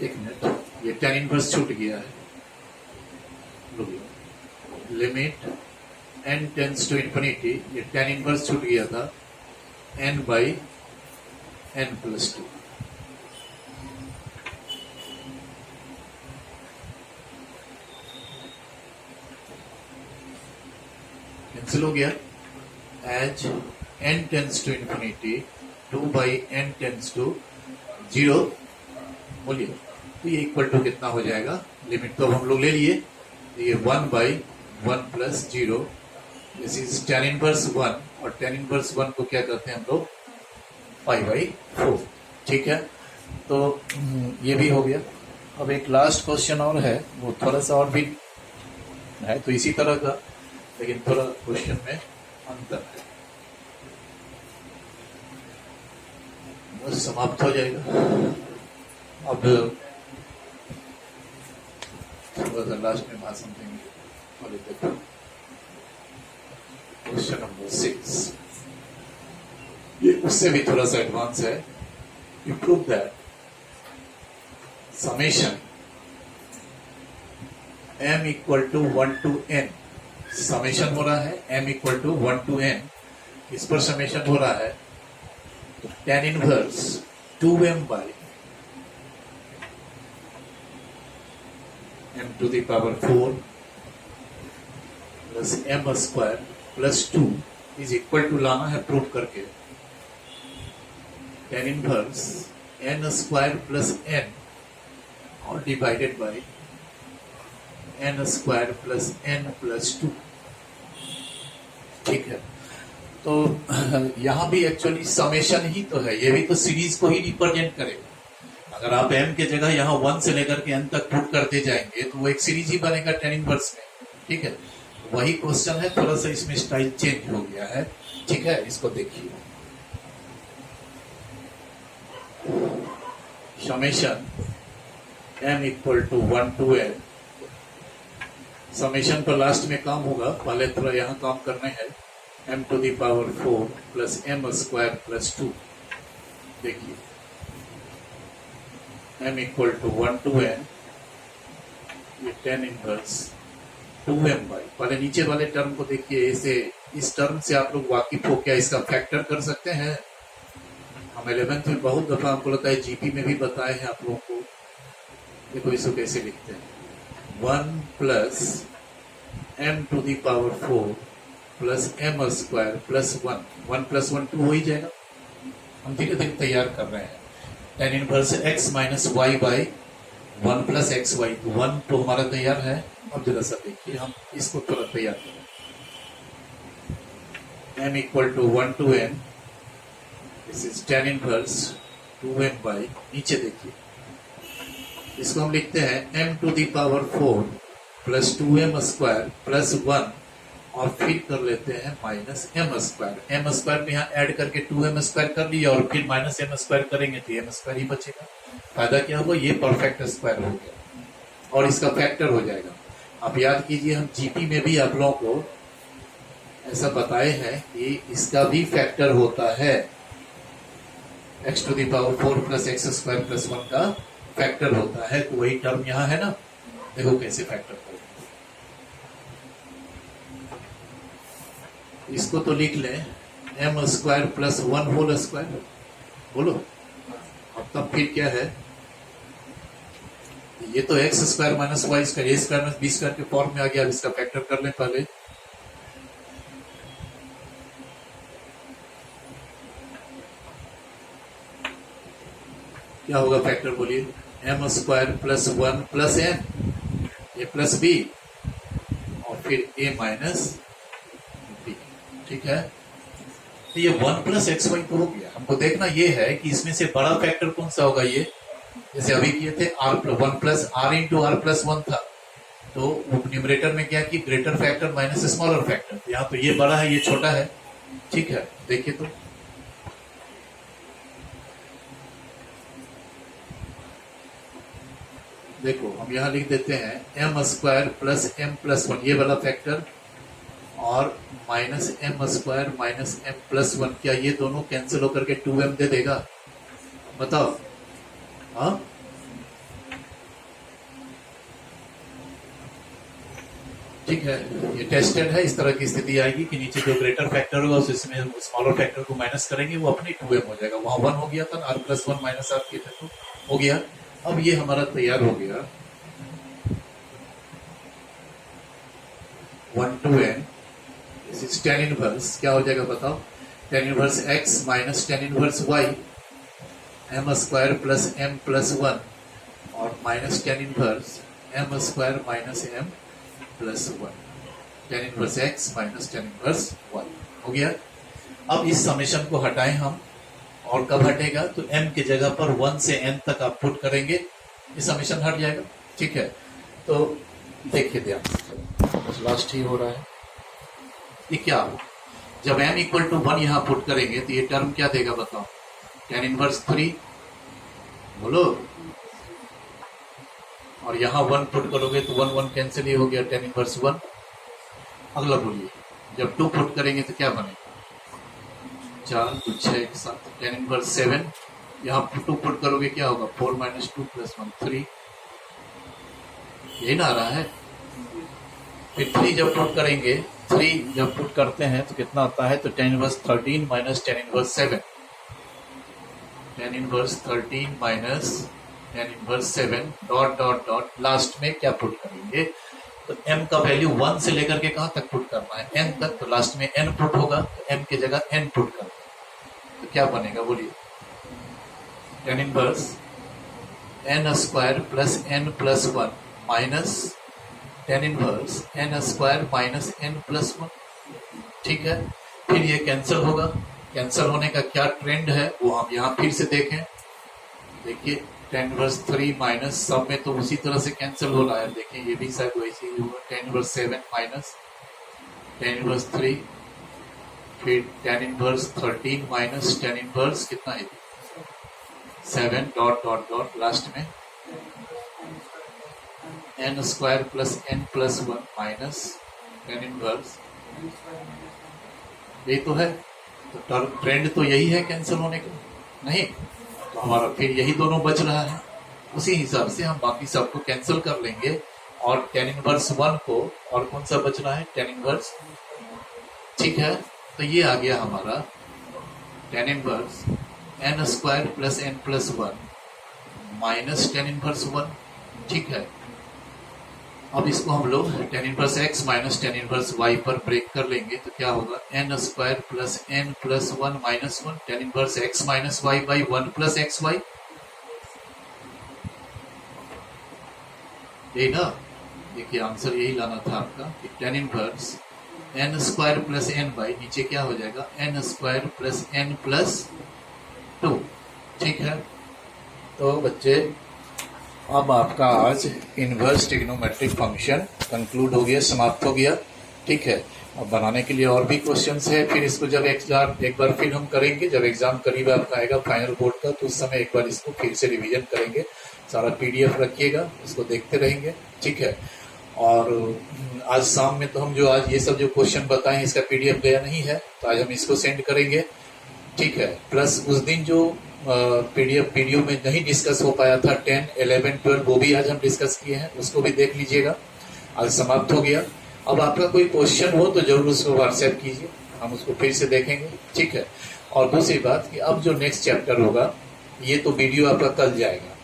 एक मिनट, ये tan इनवर्स छूट गया है। Limit n tends to infinity, ये tan इनवर्स छूट गया था, n by n plus 2। Cancel हो गया। As n tends to infinity 2 by n tends to 0 बोलिए, तो ये इक्वल टू कितना हो जाएगा, लिमिट तो हम लोग ले लिए, तो ये 1 by 1 plus 0, this is tan inverse 1, और tan इनवर्स 1 को क्या करते हैं हम लोग 5/4, ठीक है। तो ये भी हो गया। अब एक लास्ट क्वेश्चन और है, वो थोड़ा सा और भी है, तो इसी तरह का, लेकिन थोड़ा क्वेश्चन में अंतर है। बस समाप्त हो जाएगा। अब थोड़ा सा लास्ट में भाषण देंगे। और देखो क्वेश्चन नंबर 6, ये उससे भी थोड़ा सा एडवांस है। You prove that summation m equal to 1 to n, summation हो रहा है m equal to 1 to n, इस पर समेशन हो रहा है tan inverse 2m by m to the power 4 plus m square plus 2 is equal to, लाना है प्रूव करके, tan inverse n square plus n और divided by n square plus n plus 2, ठीक है। तो यहां भी एक्चुअली समेशन ही तो है, ये भी तो सीरीज को ही रिप्रेजेंट करेगा। अगर आप m के जगह यहाँ 1 से लेकर के n तक पुट करते जाएंगे तो वो एक सीरीज ही बनेगा tan इनवर्स में, ठीक है। वही क्वेश्चन है, थोड़ा सा इसमें स्टाइल चेंज हो गया है, ठीक है। इसको देखिए, summation m equal to 1 to n, summation पर लास्ट में काम होगा, पहले थोड़ा यहाँ काम करने हैं, m to the power 4 plus m square plus 2। देखिए m equal to 1 to n, ये tan इनवर्स 2m बाई, पहले नीचे वाले टर्म को देखिए, इसे इस टर्म से आप लोग वाकिफ हो क्या, इसका फैक्टर कर सकते हैं। हम 11th में बहुत दफा हमको लगता है जीपी में भी बताए हैं आप लोगों को। देखो इसको कैसे लिखते हैं, 1 plus m to the power 4 plus m square plus 1, 1 plus 1 2 हो ही जाएगा। हम धीरे धीरे तैयार कर रहे हैं, tan inverse x minus y by 1 plus x y, तो 1 तो हमारा तैयार है। अब जरा सा देखिए, हम इसको थोड़ा तैयार करें, m equal to 1 to n, this is tan inverse 2m by, नीचे देखिए इसको हम लिखते हैं m to the power 4 plus 2m square plus 1, और फिर कर लेते हैं minus m square. m square में यहाँ ऐड करके 2m स्क्वायर कर लिया, और फिर माइनस m स्क्वायर करेंगे तो m स्क्वायर ही बचेगा। फायदा क्या हुआ, ये परफेक्ट स्क्वायर हो गया और इसका फैक्टर हो जाएगा। आप याद कीजिए, हम जीपी में भी आप लोगों को ऐसा बताए हैं कि इसका भी फैक्टर होता है, x to the power 4 plus x square plus 1 का फैक्टर होता है। तो वही टर्म यहाँ है ना, देखो कैसे फैक्टर करें। इसको तो लिख लें m square plus 1 whole square, बोलो। अब तब फिर क्या है, ये तो x square minus y square, a square minus b square के फॉर्म में आ गया। अब इसका फैक्टर कर लें पहले, क्या होगा फैक्टर बोलिए। M square plus 1 plus n, a plus b, और फिर ए माइनस बी। ठीक है, तो ये 1 प्लस एक्स वाई तो हो गया। हमको देखना ये है कि इसमें से बड़ा फैक्टर कौन सा होगा। ये जैसे अभी किए थे R 1 plus R into R plus 1 था, तो न्यूमरेटर में क्या कि greater factor minus smaller factor, यहाँ तो ये बड़ा है ये छोटा है। ठीक है, देखिए तो देखो हम यहाँ लिख देते हैं M square plus M plus 1, ये वाला फैक्टर, और minus M square minus M plus 1। क्या ये दोनों कैंसिल होकर के 2m दे देगा? बताओ। हाँ, ठीक है, ये टेस्टेड है। इस तरह की स्थिति आएगी कि नीचे जो ग्रेटर फैक्टर होगा उसमें स्मॉलर फैक्टर को माइनस करेंगे, वो अपने 2m हो जाएगा। वहां 1 हो गया था, r प्लस 1 माइनस r किया था तो हो गया। अब ये हमारा तैयार हो गया 1 to n, this is tan inverse. क्या हो जाएगा बताओ? tan inverse x minus tan inverse y, m square plus m plus 1, और minus tan inverse m square minus m plus 1, tan inverse x minus tan inverse y हो गया। अब इस summation को हटाएं हम, और कब हटेगा? तो m की जगह पर 1 से n तक आप पुट करेंगे, ये समेशन हट जाएगा। ठीक है, तो देखिए ध्यान से, लास्ट ही हो रहा है। ये क्या हो, जब m इक्वल टू 1 यहाँ पुट करेंगे तो ये टर्म क्या देगा बताओ? tan इनवर्स 3, बोलो। और यहाँ 1 पुट करोगे तो 1 1 कैंसिल ही हो गया, tan इनवर्स 1। अगला बोलिए, जब 2 पुट करेंगे तो क्या बनेगा? 4 2 6 एक साथ, tan इनवर्स 7। यहाँ 2 पुट करोगे क्या होगा? 4 माइनस 2 प्लस 1 3, यही ना आ रहा है। फिर 3 जब पुट करेंगे, 3 जब पुट करते हैं तो कितना आता है? तो tan inverse 13 minus tan inverse 7, tan inverse 13 minus tan inverse 7 dot dot dot, last में क्या पुट करेंगे? तो m का वैल्यू 1 से लेकर के कहां तक पुट करना है? n तक, तो लास्ट में n पुट होगा, तो m की जगह n पुट करना है। तो क्या बनेगा बोलिए? tan inverse n square plus n plus 1 minus tan inverse n square minus n plus 1। ठीक है, फिर ये कैंसिल होगा। कैंसिल होने का क्या ट्रेंड है वो हम यहाँ फिर से देखें। देखिए tan इनवर्स 3 माइनस, सब में तो उसी तरह से कैंसिल हो रहा है। देखिए ये भी शायद वैसे ही होगा, tan inverse 7 minus tan inverse 3, फिर tan inverse 13 minus tan inverse कितना है? 7 डॉट डॉट डॉट, लास्ट में n square plus n plus 1 minus tan inverse, ये तो है। तो ट्रेंड तो यही है कैंसिल होने का, नहीं तो हमारा फिर यही दोनों बच रहा है। उसी हिसाब से हम बाकी सबको कैंसिल कर लेंगे, और tan इनवर्स 1 को, और कौन सा बच रहा है? tan inverse. ठीक है, तो ये आ गया हमारा tan inverse n square plus n plus 1 minus tan inverse 1। ठीक है, अब इसको हम लोग tan inverse x minus tan inverse y पर ब्रेक कर लेंगे, तो क्या होगा? n square plus n plus 1 minus 1, tan inverse x minus y by 1 plus x y, यही ना? देखिए आंसर यही लाना था आपका कि tan inverse n square plus n by, नीचे क्या हो जाएगा? n square plus n plus 2। ठीक है, तो बच्चे अब आपका आज इनवर्स ट्रिग्नोमेट्रिक फंक्शन कंक्लूड हो गया, समाप्त हो गया। ठीक है, अब बनाने के लिए और भी क्वेश्चंस है, फिर इसको जब एग्जाम एक बार फिर हम करेंगे, जब एग्जाम करीब आपका आएगा फाइनल बोर्ड का, तो उस समय एक बार इसको फिर से रिवीजन करेंगे। सारा पीडीएफ रखिएगा, इसको देखते रहेंगे। ठीक है, और आज शाम में तो हम जो आज ये सब जो क्वेश्चन बताएं इसका पीडीएफ गया नहीं है, तो आज हम इसको सेंड करेंगे। ठीक है, प्लस उस दिन जो पीडीएफ वीडियो में नहीं डिस्कस हो पाया था 10, 11, 12, वो भी आज हम डिस्कस किए हैं, उसको भी देख लीजिएगा। आज समाप्त हो गया। अब आपका कोई क्वेश्चन हो तो जरूर उसको व्हाट्सएप कीजिए, हम उसको फिर से देखेंगे। ठीक है, और दूसरी बात कि अब जो नेक्स्ट चैप्टर होगा ये तो वीडियो आपका कल जाएगा।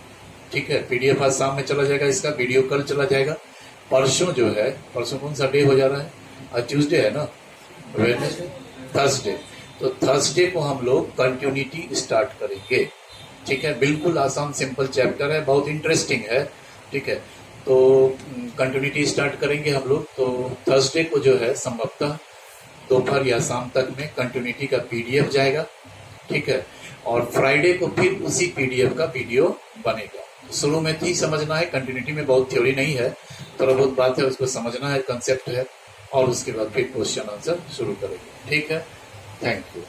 ठीक है, पीडीएफ आज शाम में चला जाएगा, इसका वीडियो कल चला जाएगा। परसों जो है, परसों कौन सा डे हो जा रहा है? आज ट्यूसडे है ना, वेडनेसडे, थर्सडे। तो थर्सडे को हम लोग कंटिन्यूटी स्टार्ट करेंगे। ठीक है, बिल्कुल आसान सिंपल चैप्टर है, बहुत इंटरेस्टिंग है। ठीक है, तो कंटिन्यूटी स्टार्ट करेंगे हम लोग। तो थर्सडे को जो है संभवतः दोपहर या शाम तक में कंटिन्यूटी का पीडीएफ जाएगा। ठीक है, और फ्राइडे को फिर उसी पीडीएफ का वीडियो बनेगा। शुरू में थी समझना है, कंटिन्यूटी में बहुत थ्योरी नहीं है, थोड़ा बहुत बात है, उसको समझना है, कंसेप्ट है, और उसके बाद फिर क्वेश्चन आंसर शुरू करेंगे। ठीक है, थैंक यू।